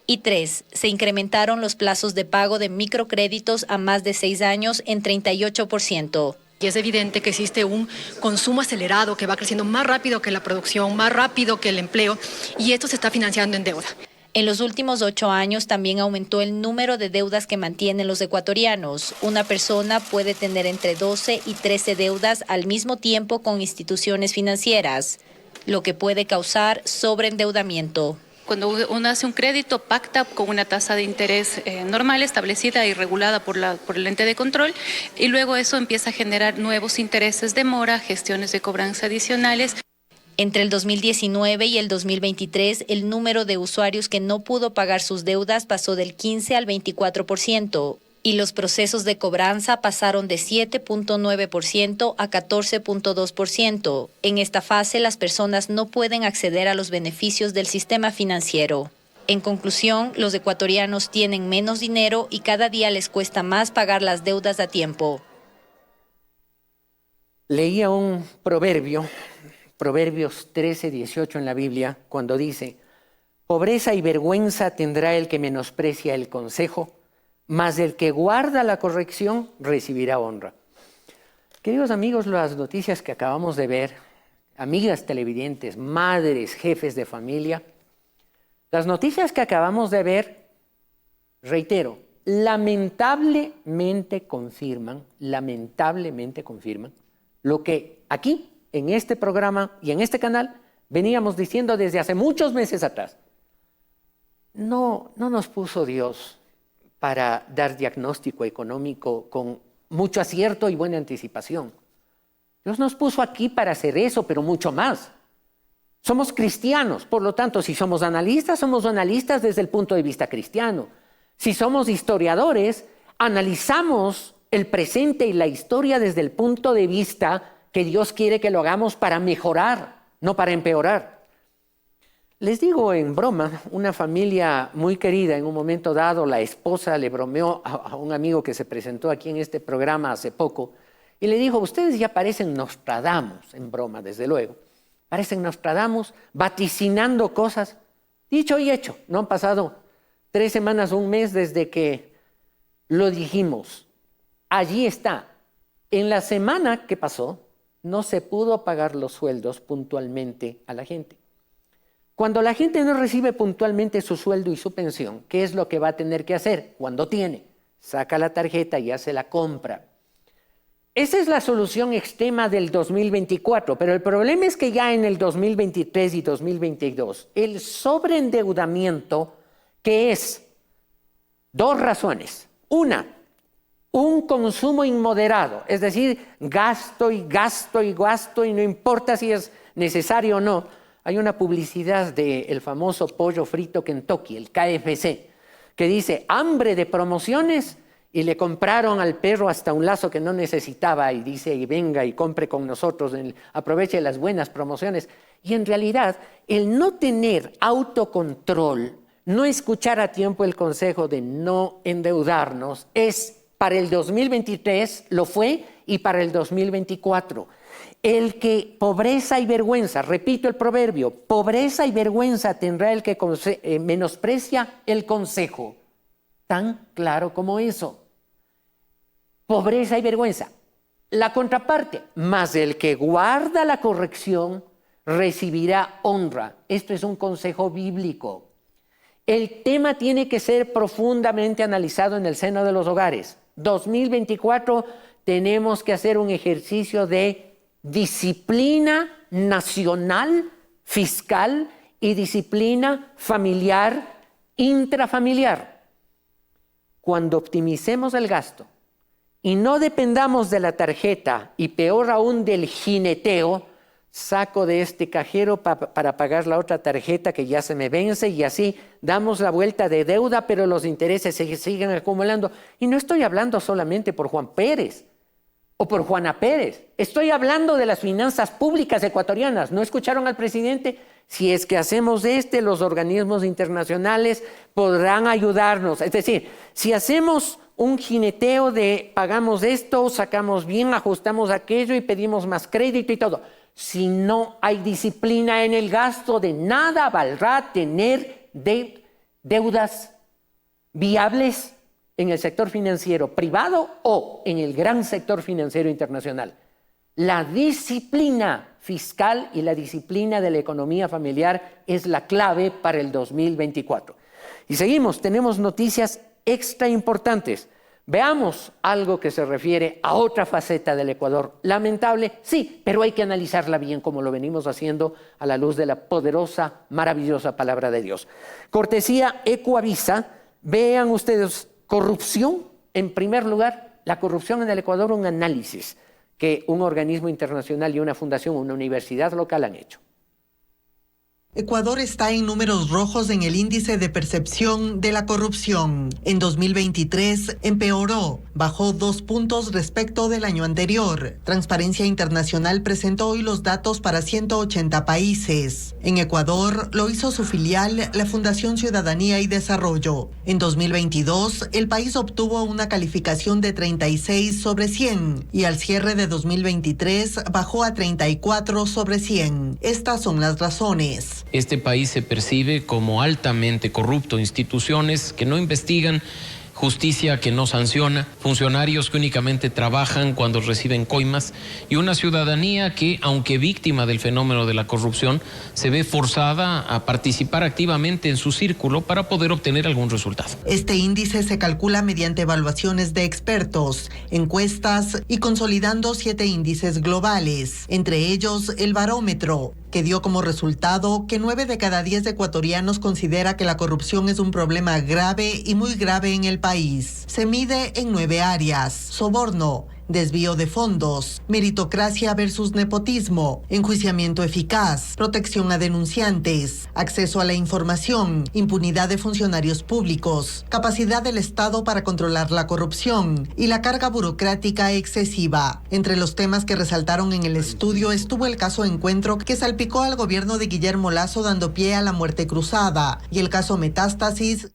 Y 3. Se incrementaron los plazos de pago de microcréditos a más de 6 años en 38%. Y es evidente que existe un consumo acelerado que va creciendo más rápido que la producción, más rápido que el empleo, y esto se está financiando en deuda. En los últimos 8 años también aumentó el número de deudas que mantienen los ecuatorianos. Una persona puede tener entre 12 y 13 deudas al mismo tiempo con instituciones financieras, lo que puede causar sobreendeudamiento. Cuando uno hace un crédito, pacta con una tasa de interés normal, establecida y regulada por el ente de control, y luego eso empieza a generar nuevos intereses de mora, gestiones de cobranza adicionales. Entre el 2019 y el 2023, el número de usuarios que no pudo pagar sus deudas pasó del 15 al 24%, y los procesos de cobranza pasaron de 7.9% a 14.2%. En esta fase, las personas no pueden acceder a los beneficios del sistema financiero. En conclusión, los ecuatorianos tienen menos dinero y cada día les cuesta más pagar las deudas a tiempo. Leía un proverbio, Proverbios 13:18 en la Biblia, cuando dice: pobreza y vergüenza tendrá el que menosprecia el consejo, mas el que guarda la corrección recibirá honra. Queridos amigos, las noticias que acabamos de ver, amigas televidentes, madres, jefes de familia, las noticias que acabamos de ver, reitero, lamentablemente confirman lo que aquí, en este programa y en este canal, veníamos diciendo desde hace muchos meses atrás. No nos puso Dios para dar diagnóstico económico con mucho acierto y buena anticipación. Dios nos puso aquí para hacer eso, pero mucho más. Somos cristianos, por lo tanto, si somos analistas desde el punto de vista cristiano. Si somos historiadores, analizamos el presente y la historia desde el punto de vista que Dios quiere que lo hagamos para mejorar, no para empeorar. Les digo en broma, una familia muy querida, en un momento dado, la esposa le bromeó a un amigo que se presentó aquí en este programa hace poco y le dijo: ustedes ya parecen Nostradamus, en broma desde luego, parecen Nostradamus vaticinando cosas. Dicho y hecho, no han pasado 3 semanas, un mes desde que lo dijimos. Allí está. En la semana que pasó, no se pudo pagar los sueldos puntualmente a la gente. Cuando la gente no recibe puntualmente su sueldo y su pensión, ¿qué es lo que va a tener que hacer? Cuando tiene, saca la tarjeta y hace la compra. Esa es la solución extrema del 2024, pero el problema es que ya en el 2023 y 2022, el sobreendeudamiento, que es 2 razones. Una, un consumo inmoderado, es decir, gasto y no importa si es necesario o no. Hay una publicidad del famoso pollo frito Kentucky, el KFC, que dice: hambre de promociones, y le compraron al perro hasta un lazo que no necesitaba y dice: y venga y compre con nosotros, aproveche las buenas promociones. Y en realidad, el no tener autocontrol, no escuchar a tiempo el consejo de no endeudarnos, es para el 2023, lo fue, y para el 2024. El que pobreza y vergüenza, repito el proverbio, pobreza y vergüenza tendrá el que menosprecia el consejo. Tan claro como eso. Pobreza y vergüenza. La contraparte, mas el que guarda la corrección recibirá honra. Esto es un consejo bíblico. El tema tiene que ser profundamente analizado en el seno de los hogares. 2024 tenemos que hacer un ejercicio de disciplina nacional, fiscal y disciplina familiar, intrafamiliar. Cuando optimicemos el gasto y no dependamos de la tarjeta y peor aún del jineteo, saco de este cajero para pagar la otra tarjeta que ya se me vence y así damos la vuelta de deuda, pero los intereses se siguen acumulando. Y no estoy hablando solamente por Juan Pérez o por Juana Pérez. Estoy hablando de las finanzas públicas ecuatorianas. ¿No escucharon al presidente? Si es que hacemos los organismos internacionales podrán ayudarnos. Es decir, si hacemos un jineteo de pagamos esto, sacamos bien, ajustamos aquello y pedimos más crédito y todo. Si no hay disciplina en el gasto, de nada valdrá tener deudas viables en el sector financiero privado o en el gran sector financiero internacional. La disciplina fiscal y la disciplina de la economía familiar es la clave para el 2024. Y seguimos, tenemos noticias extra importantes. Veamos algo que se refiere a otra faceta del Ecuador. Lamentable, sí, pero hay que analizarla bien como lo venimos haciendo a la luz de la poderosa, maravillosa palabra de Dios. Cortesía Ecuavisa, vean ustedes, corrupción, en primer lugar, la corrupción en el Ecuador, un análisis que un organismo internacional y una fundación, una universidad local han hecho. Ecuador está en números rojos en el índice de percepción de la corrupción. En 2023 empeoró, bajó 2 puntos respecto del año anterior. Transparencia Internacional presentó hoy los datos para 180 países. En Ecuador lo hizo su filial, la Fundación Ciudadanía y Desarrollo. En 2022 el país obtuvo una calificación de 36 sobre 100 y al cierre de 2023 bajó a 34 sobre 100. Estas son las razones. Este país se percibe como altamente corrupto, instituciones que no investigan, justicia que no sanciona, funcionarios que únicamente trabajan cuando reciben coimas y una ciudadanía que, aunque víctima del fenómeno de la corrupción, se ve forzada a participar activamente en su círculo para poder obtener algún resultado. Este índice se calcula mediante evaluaciones de expertos, encuestas y consolidando 7 índices globales, entre ellos el barómetro, que dio como resultado que 9 de cada 10 ecuatorianos considera que la corrupción es un problema grave y muy grave en el país. Se mide en 9 áreas: soborno, desvío de fondos, meritocracia versus nepotismo, enjuiciamiento eficaz, protección a denunciantes, acceso a la información, impunidad de funcionarios públicos, capacidad del Estado para controlar la corrupción y la carga burocrática excesiva. Entre los temas que resaltaron en el estudio estuvo el caso Encuentro, que salpicó al gobierno de Guillermo Lasso dando pie a la muerte cruzada, y el caso Metástasis.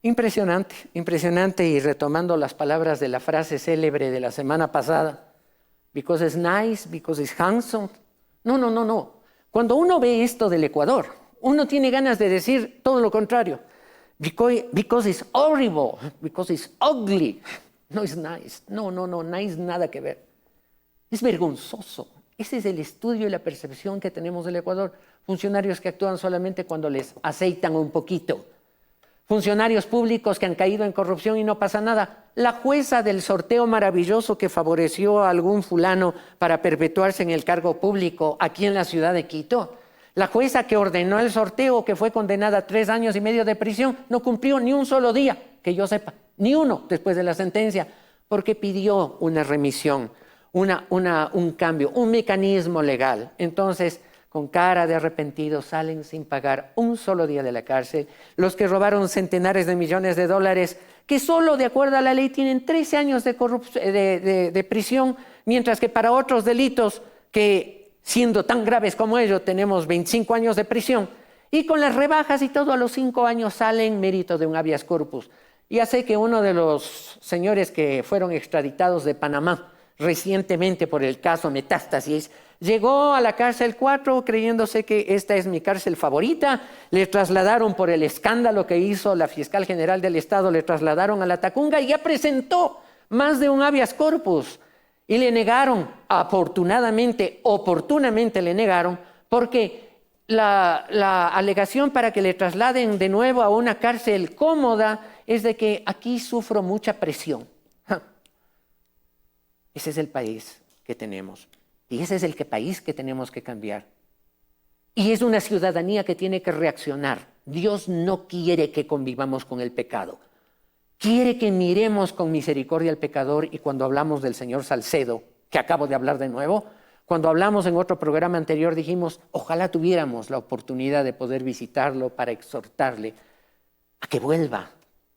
Impresionante, impresionante, y retomando las palabras de la frase célebre de la semana pasada, because it's nice, because it's handsome. No. Cuando uno ve esto del Ecuador, uno tiene ganas de decir todo lo contrario. Because it's horrible, because it's ugly. No es nice. No, nice nada que ver. Es vergonzoso. Ese es el estudio y la percepción que tenemos del Ecuador. Funcionarios que actúan solamente cuando les aceitan un poquito. Funcionarios públicos que han caído en corrupción y no pasa nada. La jueza del sorteo maravilloso que favoreció a algún fulano para perpetuarse en el cargo público aquí en la ciudad de Quito. La jueza que ordenó el sorteo, que fue condenada a 3 años y medio de prisión, no cumplió ni un solo día, que yo sepa, ni uno después de la sentencia, porque pidió una remisión, un cambio, un mecanismo legal. Entonces, con cara de arrepentidos, salen sin pagar un solo día de la cárcel. Los que robaron centenares de millones de dólares, que solo de acuerdo a la ley tienen 13 años de prisión, mientras que para otros delitos que, siendo tan graves como ellos, tenemos 25 años de prisión. Y con las rebajas y todo, a los 5 años salen mérito de un habeas corpus. Ya sé que uno de los señores que fueron extraditados de Panamá recientemente por el caso Metástasis, llegó a la cárcel 4 creyéndose que esta es mi cárcel favorita. Le trasladaron por el escándalo que hizo la fiscal general del Estado, le trasladaron a la Tacunga y ya presentó más de un habeas corpus. Y le negaron, oportunamente le negaron, porque la alegación para que le trasladen de nuevo a una cárcel cómoda es de que aquí sufro mucha presión. Ese es el país que tenemos. Y ese es el país que tenemos que cambiar. Y es una ciudadanía que tiene que reaccionar. Dios no quiere que convivamos con el pecado. Quiere que miremos con misericordia al pecador. Y cuando hablamos del señor Salcedo, que acabo de hablar de nuevo, cuando hablamos en otro programa anterior dijimos, ojalá tuviéramos la oportunidad de poder visitarlo para exhortarle a que vuelva,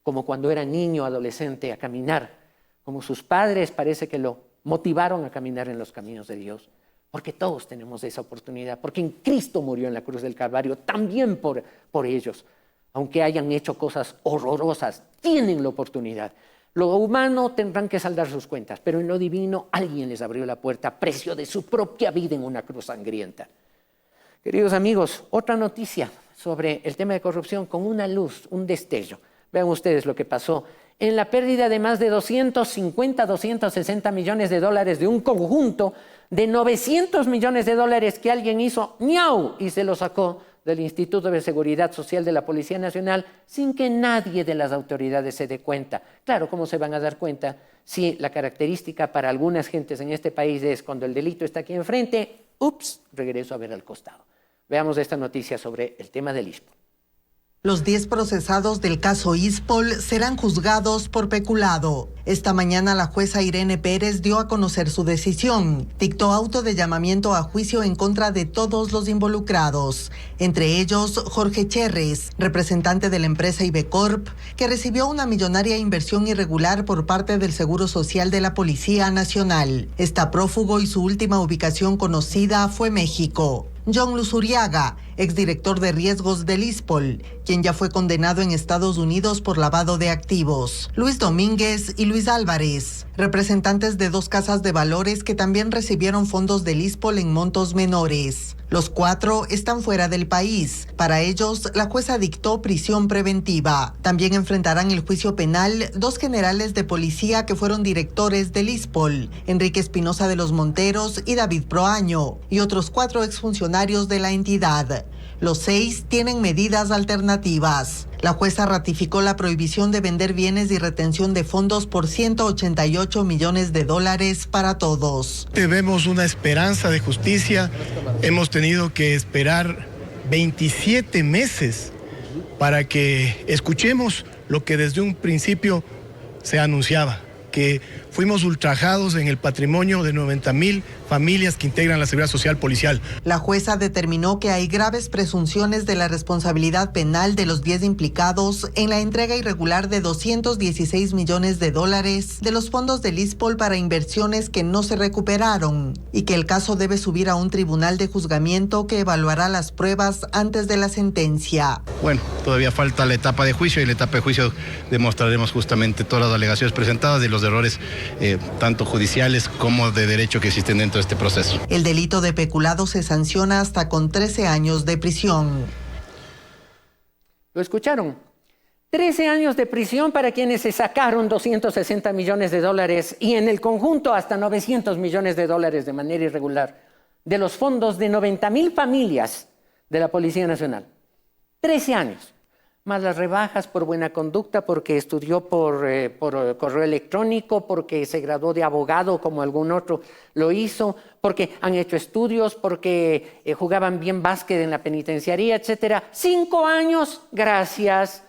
como cuando era niño, adolescente, a caminar. Como sus padres parece que lo motivaron a caminar en los caminos de Dios. Porque todos tenemos esa oportunidad. Porque en Cristo murió en la cruz del Calvario, también por ellos. Aunque hayan hecho cosas horrorosas, tienen la oportunidad. Lo humano tendrán que saldar sus cuentas, pero en lo divino alguien les abrió la puerta a precio de su propia vida en una cruz sangrienta. Queridos amigos, otra noticia sobre el tema de corrupción con una luz, un destello. Vean ustedes lo que pasó en la pérdida de más de 250, 260 millones de dólares de un conjunto de 900 millones de dólares que alguien hizo ¡miau! Y se lo sacó del Instituto de Seguridad Social de la Policía Nacional sin que nadie de las autoridades se dé cuenta. Claro, ¿cómo se van a dar cuenta si la característica para algunas gentes en este país es cuando el delito está aquí enfrente, ups, regreso a ver al costado? Veamos esta noticia sobre el tema del ISPOL. Los 10 procesados del caso ISPOL serán juzgados por peculado. Esta mañana la jueza Irene Pérez dio a conocer su decisión. Dictó auto de llamamiento a juicio en contra de todos los involucrados, entre ellos Jorge Cherres, representante de la empresa Ibecorp, que recibió una millonaria inversión irregular por parte del Seguro Social de la Policía Nacional. Está prófugo y su última ubicación conocida fue México. John Luzuriaga, exdirector de riesgos del ISPOL, quien ya fue condenado en Estados Unidos por lavado de activos. Luis Domínguez y Luis Álvarez, representantes de 2 casas de valores que también recibieron fondos del ISPOL en montos menores. Los 4 están fuera del país. Para ellos, la jueza dictó prisión preventiva. También enfrentarán el juicio penal 2 generales de policía que fueron directores del ISPOL, Enrique Espinosa de los Monteros y David Proaño, y otros 4 exfuncionarios de la entidad. Los 6 tienen medidas alternativas. La jueza ratificó la prohibición de vender bienes y retención de fondos por 188 millones de dólares para todos. Vemos una esperanza de justicia. Hemos tenido que esperar 27 meses para que escuchemos lo que desde un principio se anunciaba, que fuimos ultrajados en el patrimonio de 90,000 familias que integran la Seguridad Social Policial. La jueza determinó que hay graves presunciones de la responsabilidad penal de los 10 implicados en la entrega irregular de 216 millones de dólares de los fondos del ISPOL para inversiones que no se recuperaron y que el caso debe subir a un tribunal de juzgamiento que evaluará las pruebas antes de la sentencia. Bueno, todavía falta la etapa de juicio y en la etapa de juicio demostraremos justamente todas las alegaciones presentadas y los errores tanto judiciales como de derecho que existen dentro de este proceso. El delito de peculado se sanciona hasta con 13 años de prisión. ¿Lo escucharon? 13 años de prisión para quienes se sacaron 260 millones de dólares y en el conjunto hasta 900 millones de dólares de manera irregular de los fondos de 90,000 familias de la Policía Nacional. 13 años. Más las rebajas por buena conducta, porque estudió por correo electrónico, porque se graduó de abogado como algún otro lo hizo, porque han hecho estudios, porque jugaban bien básquet en la penitenciaría, etcétera. 5 años, gracias.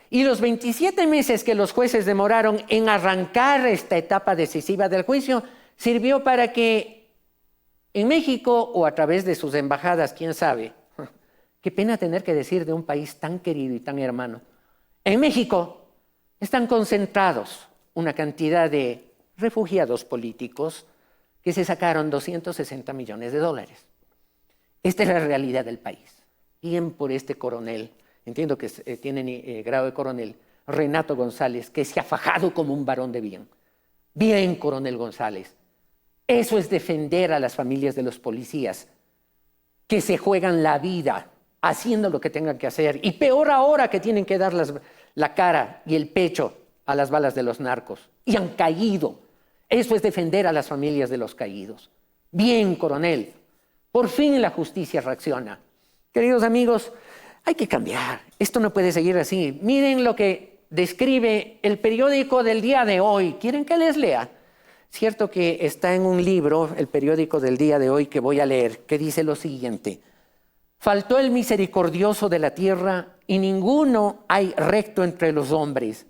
Y los 27 meses que los jueces demoraron en arrancar esta etapa decisiva del juicio sirvió para que en México o a través de sus embajadas, quién sabe. Qué pena tener que decir de un país tan querido y tan hermano. En México están concentrados una cantidad de refugiados políticos que se sacaron 260 millones de dólares. Esta es la realidad del país. Bien por este coronel, entiendo que tiene grado de coronel, Renato González, que se ha fajado como un varón de bien. Bien, coronel González. Eso es defender a las familias de los policías que se juegan la vida haciendo lo que tengan que hacer, y peor ahora que tienen que dar la cara y el pecho a las balas de los narcos, y han caído. Eso es defender a las familias de los caídos. Bien, coronel, por fin la justicia reacciona. Queridos amigos, hay que cambiar. Esto no puede seguir así. Miren lo que describe el periódico del día de hoy. ¿Quieren que les lea? Cierto que está en un libro, el periódico del día de hoy, que voy a leer, que dice lo siguiente: faltó el misericordioso de la tierra y ninguno hay recto entre los hombres.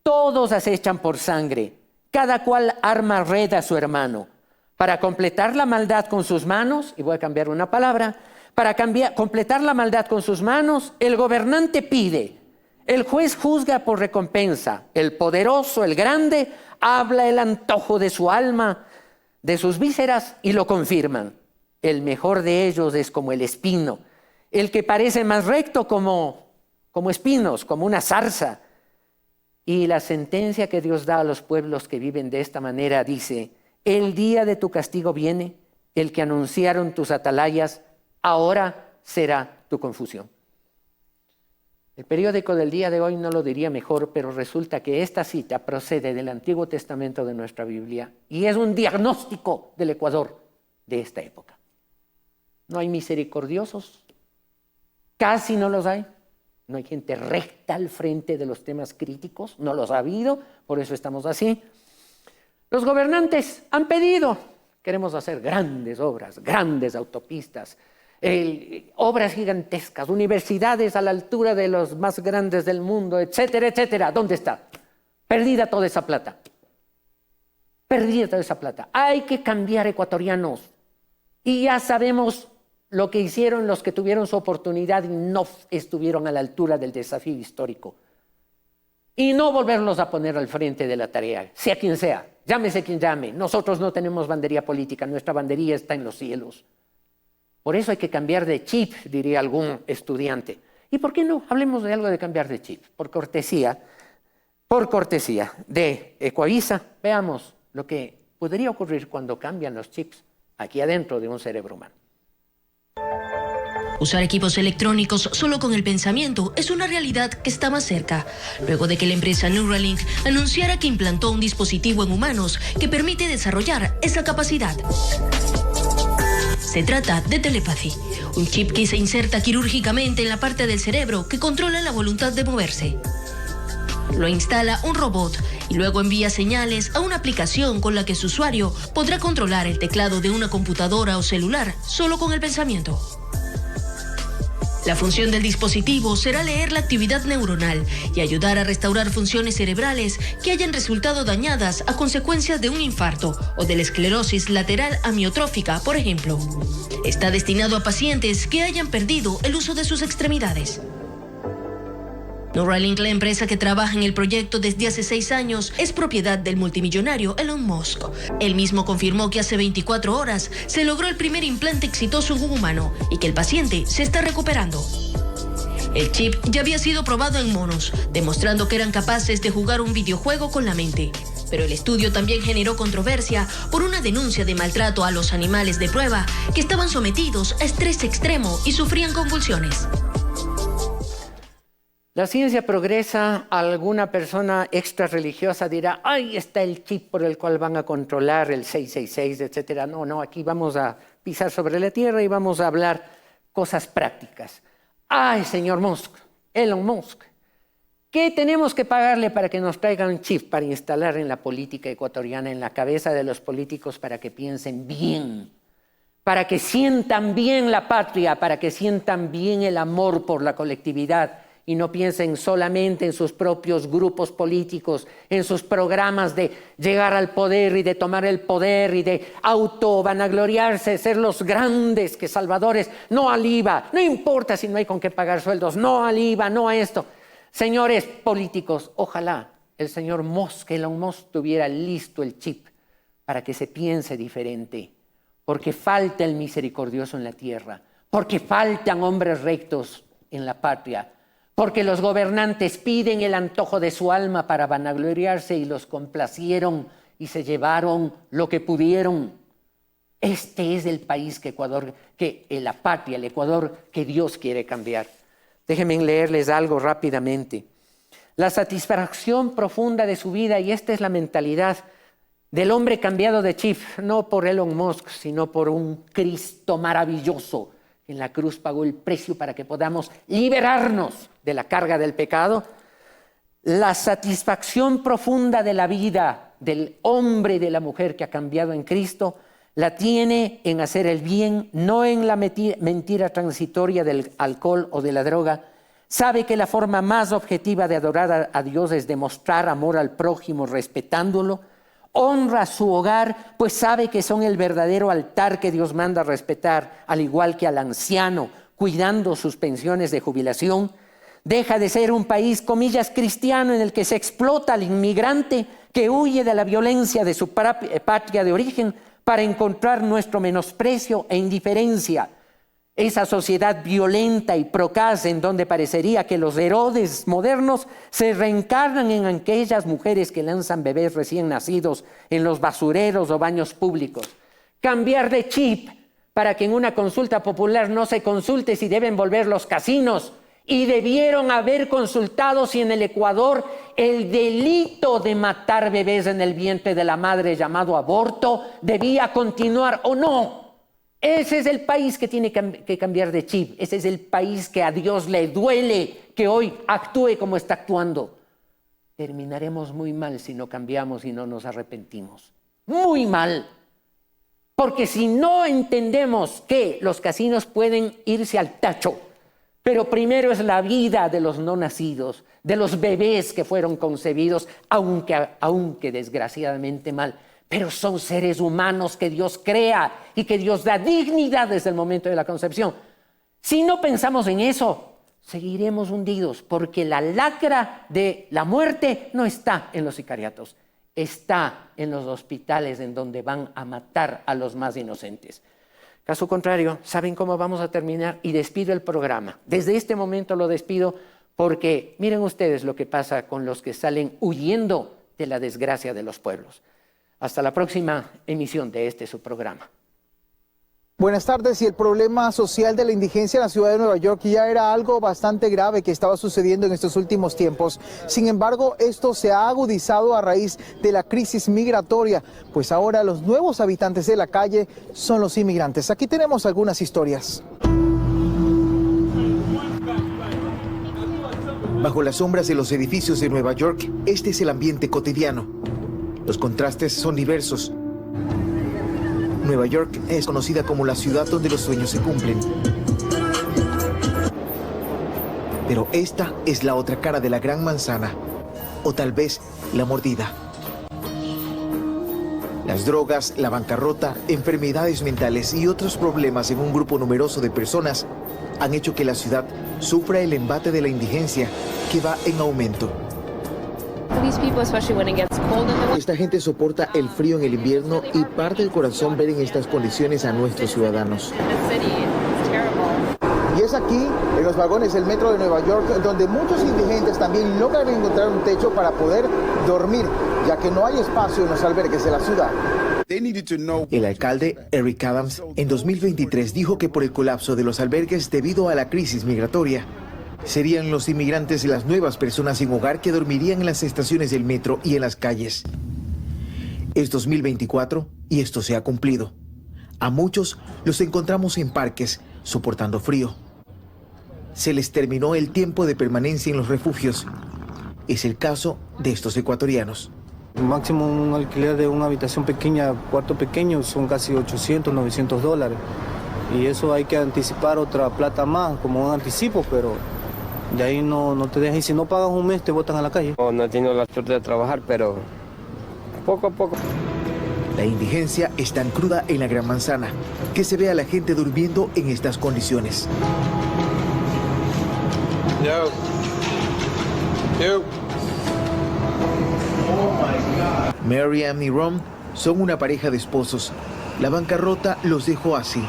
Todos acechan por sangre, cada cual arma red a su hermano. Para completar la maldad con sus manos, y voy a cambiar una palabra, para completar la maldad con sus manos, el gobernante pide, el juez juzga por recompensa, el poderoso, el grande, habla el antojo de su alma, de sus vísceras, y lo confirman. El mejor de ellos es como el espino, el que parece más recto como espinos, como una zarza. Y la sentencia que Dios da a los pueblos que viven de esta manera dice: el día de tu castigo viene, el que anunciaron tus atalayas, ahora será tu confusión. El periódico del día de hoy no lo diría mejor, pero resulta que esta cita procede del Antiguo Testamento de nuestra Biblia y es un diagnóstico del Ecuador de esta época. No hay misericordiosos, casi no los hay. No hay gente recta al frente de los temas críticos, no los ha habido, por eso estamos así. Los gobernantes han pedido, queremos hacer grandes obras, grandes autopistas, obras gigantescas, universidades a la altura de los más grandes del mundo, etcétera, etcétera. ¿Dónde está? Perdida toda esa plata. Perdida toda esa plata. Hay que cambiar, ecuatorianos. Y ya sabemos lo que hicieron los que tuvieron su oportunidad y no estuvieron a la altura del desafío histórico. Y no volverlos a poner al frente de la tarea, sea quien sea, llámese quien llame. Nosotros no tenemos bandería política, nuestra bandería está en los cielos. Por eso hay que cambiar de chip, diría algún estudiante. ¿Y por qué no? Hablemos de algo de cambiar de chip. Por cortesía de Ecuavisa, veamos lo que podría ocurrir cuando cambian los chips aquí adentro de un cerebro humano. Usar equipos electrónicos solo con el pensamiento es una realidad que está más cerca, luego de que la empresa Neuralink anunciara que implantó un dispositivo en humanos que permite desarrollar esa capacidad. Se trata de Telepathy, un chip que se inserta quirúrgicamente en la parte del cerebro que controla la voluntad de moverse. Lo instala un robot y luego envía señales a una aplicación con la que su usuario podrá controlar el teclado de una computadora o celular solo con el pensamiento. La función del dispositivo será leer la actividad neuronal y ayudar a restaurar funciones cerebrales que hayan resultado dañadas a consecuencia de un infarto o de la esclerosis lateral amiotrófica, por ejemplo. Está destinado a pacientes que hayan perdido el uso de sus extremidades. Neuralink, la empresa que trabaja en el proyecto desde hace 6 años, es propiedad del multimillonario Elon Musk. Él mismo confirmó que hace 24 horas se logró el primer implante exitoso en un humano y que el paciente se está recuperando. El chip ya había sido probado en monos, demostrando que eran capaces de jugar un videojuego con la mente. Pero el estudio también generó controversia por una denuncia de maltrato a los animales de prueba que estaban sometidos a estrés extremo y sufrían convulsiones. La ciencia progresa, alguna persona extra religiosa dirá, ahí está el chip por el cual van a controlar el 666, etcétera. No, aquí vamos a pisar sobre la tierra y vamos a hablar cosas prácticas. Ay, señor Musk, Elon Musk, ¿qué tenemos que pagarle para que nos traigan un chip para instalar en la política ecuatoriana, en la cabeza de los políticos, para que piensen bien, para que sientan bien la patria, para que sientan bien el amor por la colectividad? Y no piensen solamente en sus propios grupos políticos, en sus programas de llegar al poder y de tomar el poder y de vanagloriarse, ser los grandes que salvadores. No al IVA, no importa si no hay con qué pagar sueldos, no al IVA, no a esto. Señores políticos, ojalá el señor Musk, Elon Musk, tuviera listo el chip para que se piense diferente, porque falta el misericordioso en la tierra, porque faltan hombres rectos en la patria, porque los gobernantes piden el antojo de su alma para vanagloriarse y los complacieron y se llevaron lo que pudieron. Este es el país la patria, el Ecuador que Dios quiere cambiar. Déjenme leerles algo rápidamente. La satisfacción profunda de su vida, y esta es la mentalidad del hombre cambiado de chip, no por Elon Musk, sino por un Cristo maravilloso. En la cruz pagó el precio para que podamos liberarnos de la carga del pecado. La satisfacción profunda de la vida del hombre y de la mujer que ha cambiado en Cristo la tiene en hacer el bien, no en la mentira transitoria del alcohol o de la droga. Sabe que la forma más objetiva de adorar a Dios es demostrar amor al prójimo respetándolo. Honra su hogar, pues sabe que son el verdadero altar que Dios manda respetar, al igual que al anciano, cuidando sus pensiones de jubilación. Deja de ser un país, comillas, cristiano en el que se explota al inmigrante que huye de la violencia de su patria de origen para encontrar nuestro menosprecio e indiferencia. Esa sociedad violenta y procaz en donde parecería que los Herodes modernos se reencarnan en aquellas mujeres que lanzan bebés recién nacidos en los basureros o baños públicos. Cambiar de chip para que en una consulta popular no se consulte si deben volver los casinos Y debieron haber consultado si en el Ecuador el delito de matar bebés en el vientre de la madre llamado aborto debía continuar o no. Ese es el país que tiene que cambiar de chip. Ese es el país que a Dios le duele que hoy actúe como está actuando. Terminaremos muy mal si no cambiamos y no nos arrepentimos. Muy mal. Porque si no entendemos que los casinos pueden irse al tacho, pero primero es la vida de los no nacidos, de los bebés que fueron concebidos, aunque desgraciadamente mal, pero son seres humanos que Dios crea y que Dios da dignidad desde el momento de la concepción. Si no pensamos en eso, seguiremos hundidos, porque la lacra de la muerte no está en los sicariatos, está en los hospitales en donde van a matar a los más inocentes. Caso contrario, ¿saben cómo vamos a terminar? Y despido el programa. Desde este momento lo despido porque miren ustedes lo que pasa con los que salen huyendo de la desgracia de los pueblos. Hasta la próxima emisión de su programa. Buenas tardes. Y el problema social de la indigencia en la ciudad de Nueva York ya era algo bastante grave que estaba sucediendo en estos últimos tiempos. Sin embargo, esto se ha agudizado a raíz de la crisis migratoria, pues ahora los nuevos habitantes de la calle son los inmigrantes. Aquí tenemos algunas historias. Bajo las sombras de los edificios de Nueva York, este es el ambiente cotidiano. Los contrastes son diversos. Nueva York es conocida como la ciudad donde los sueños se cumplen. Pero esta es la otra cara de la Gran Manzana, o tal vez la mordida. Las drogas, la bancarrota, enfermedades mentales y otros problemas en un grupo numeroso de personas han hecho que la ciudad sufra el embate de la indigencia, que va en aumento. Esta gente soporta el frío en el invierno y parte del corazón ver en estas condiciones a nuestros ciudadanos. Y es aquí, en los vagones del metro de Nueva York, donde muchos indigentes también logran encontrar un techo para poder dormir, ya que no hay espacio en los albergues de la ciudad. El alcalde, Eric Adams, en 2023 dijo que por el colapso de los albergues debido a la crisis migratoria, serían los inmigrantes y las nuevas personas sin hogar que dormirían en las estaciones del metro y en las calles. Es 2024 y esto se ha cumplido. A muchos los encontramos en parques, soportando frío. Se les terminó el tiempo de permanencia en los refugios. Es el caso de estos ecuatorianos. Máximo un alquiler de una habitación pequeña, cuarto pequeño, son casi $800, $900. Y eso hay que anticipar otra plata más, como un anticipo, pero de ahí no te dejan. Y si no pagas un mes, te botan a la calle. No he tenido la suerte de trabajar, pero poco a poco. La indigencia es tan cruda en la Gran Manzana que se ve a la gente durmiendo en estas condiciones. Miriam y Ron son una pareja de esposos. La bancarrota los dejó así.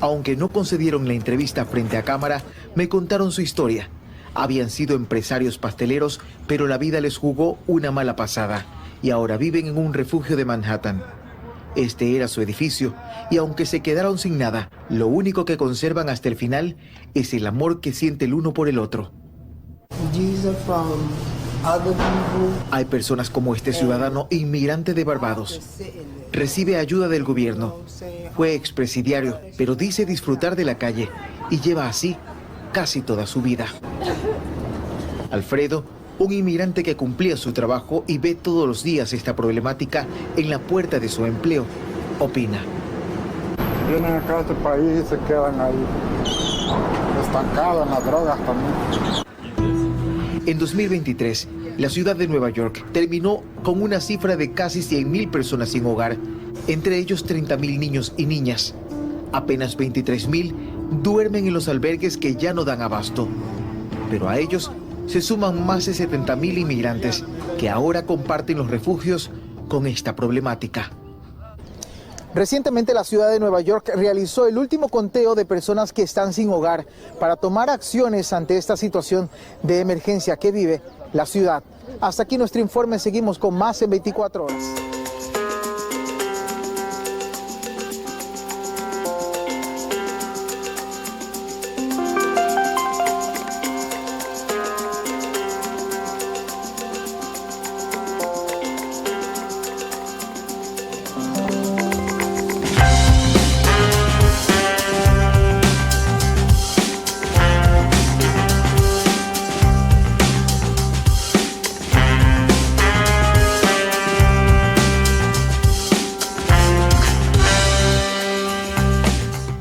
Aunque no concedieron la entrevista frente a cámara, me contaron su historia. Habían sido empresarios pasteleros, pero la vida les jugó una mala pasada y ahora viven en un refugio de Manhattan. Este era su edificio y aunque se quedaron sin nada, lo único que conservan hasta el final es el amor que siente el uno por el otro. Hay personas como este ciudadano inmigrante de Barbados. Recibe ayuda del gobierno. Fue expresidiario, pero dice disfrutar de la calle y lleva así casi toda su vida. Alfredo, un inmigrante que cumplía su trabajo y ve todos los días esta problemática en la puerta de su empleo, opina. Vienen acá a este país y se quedan ahí estancados en las drogas también. En 2023, la ciudad de Nueva York terminó con una cifra de casi 100.000 personas sin hogar, entre ellos 30.000 niños y niñas. Apenas 23.000 duermen en los albergues que ya no dan abasto. Pero a ellos se suman más de 70.000 inmigrantes que ahora comparten los refugios con esta problemática. Recientemente la ciudad de Nueva York realizó el último conteo de personas que están sin hogar para tomar acciones ante esta situación de emergencia que vive la ciudad. Hasta aquí nuestro informe, seguimos con más en 24 horas.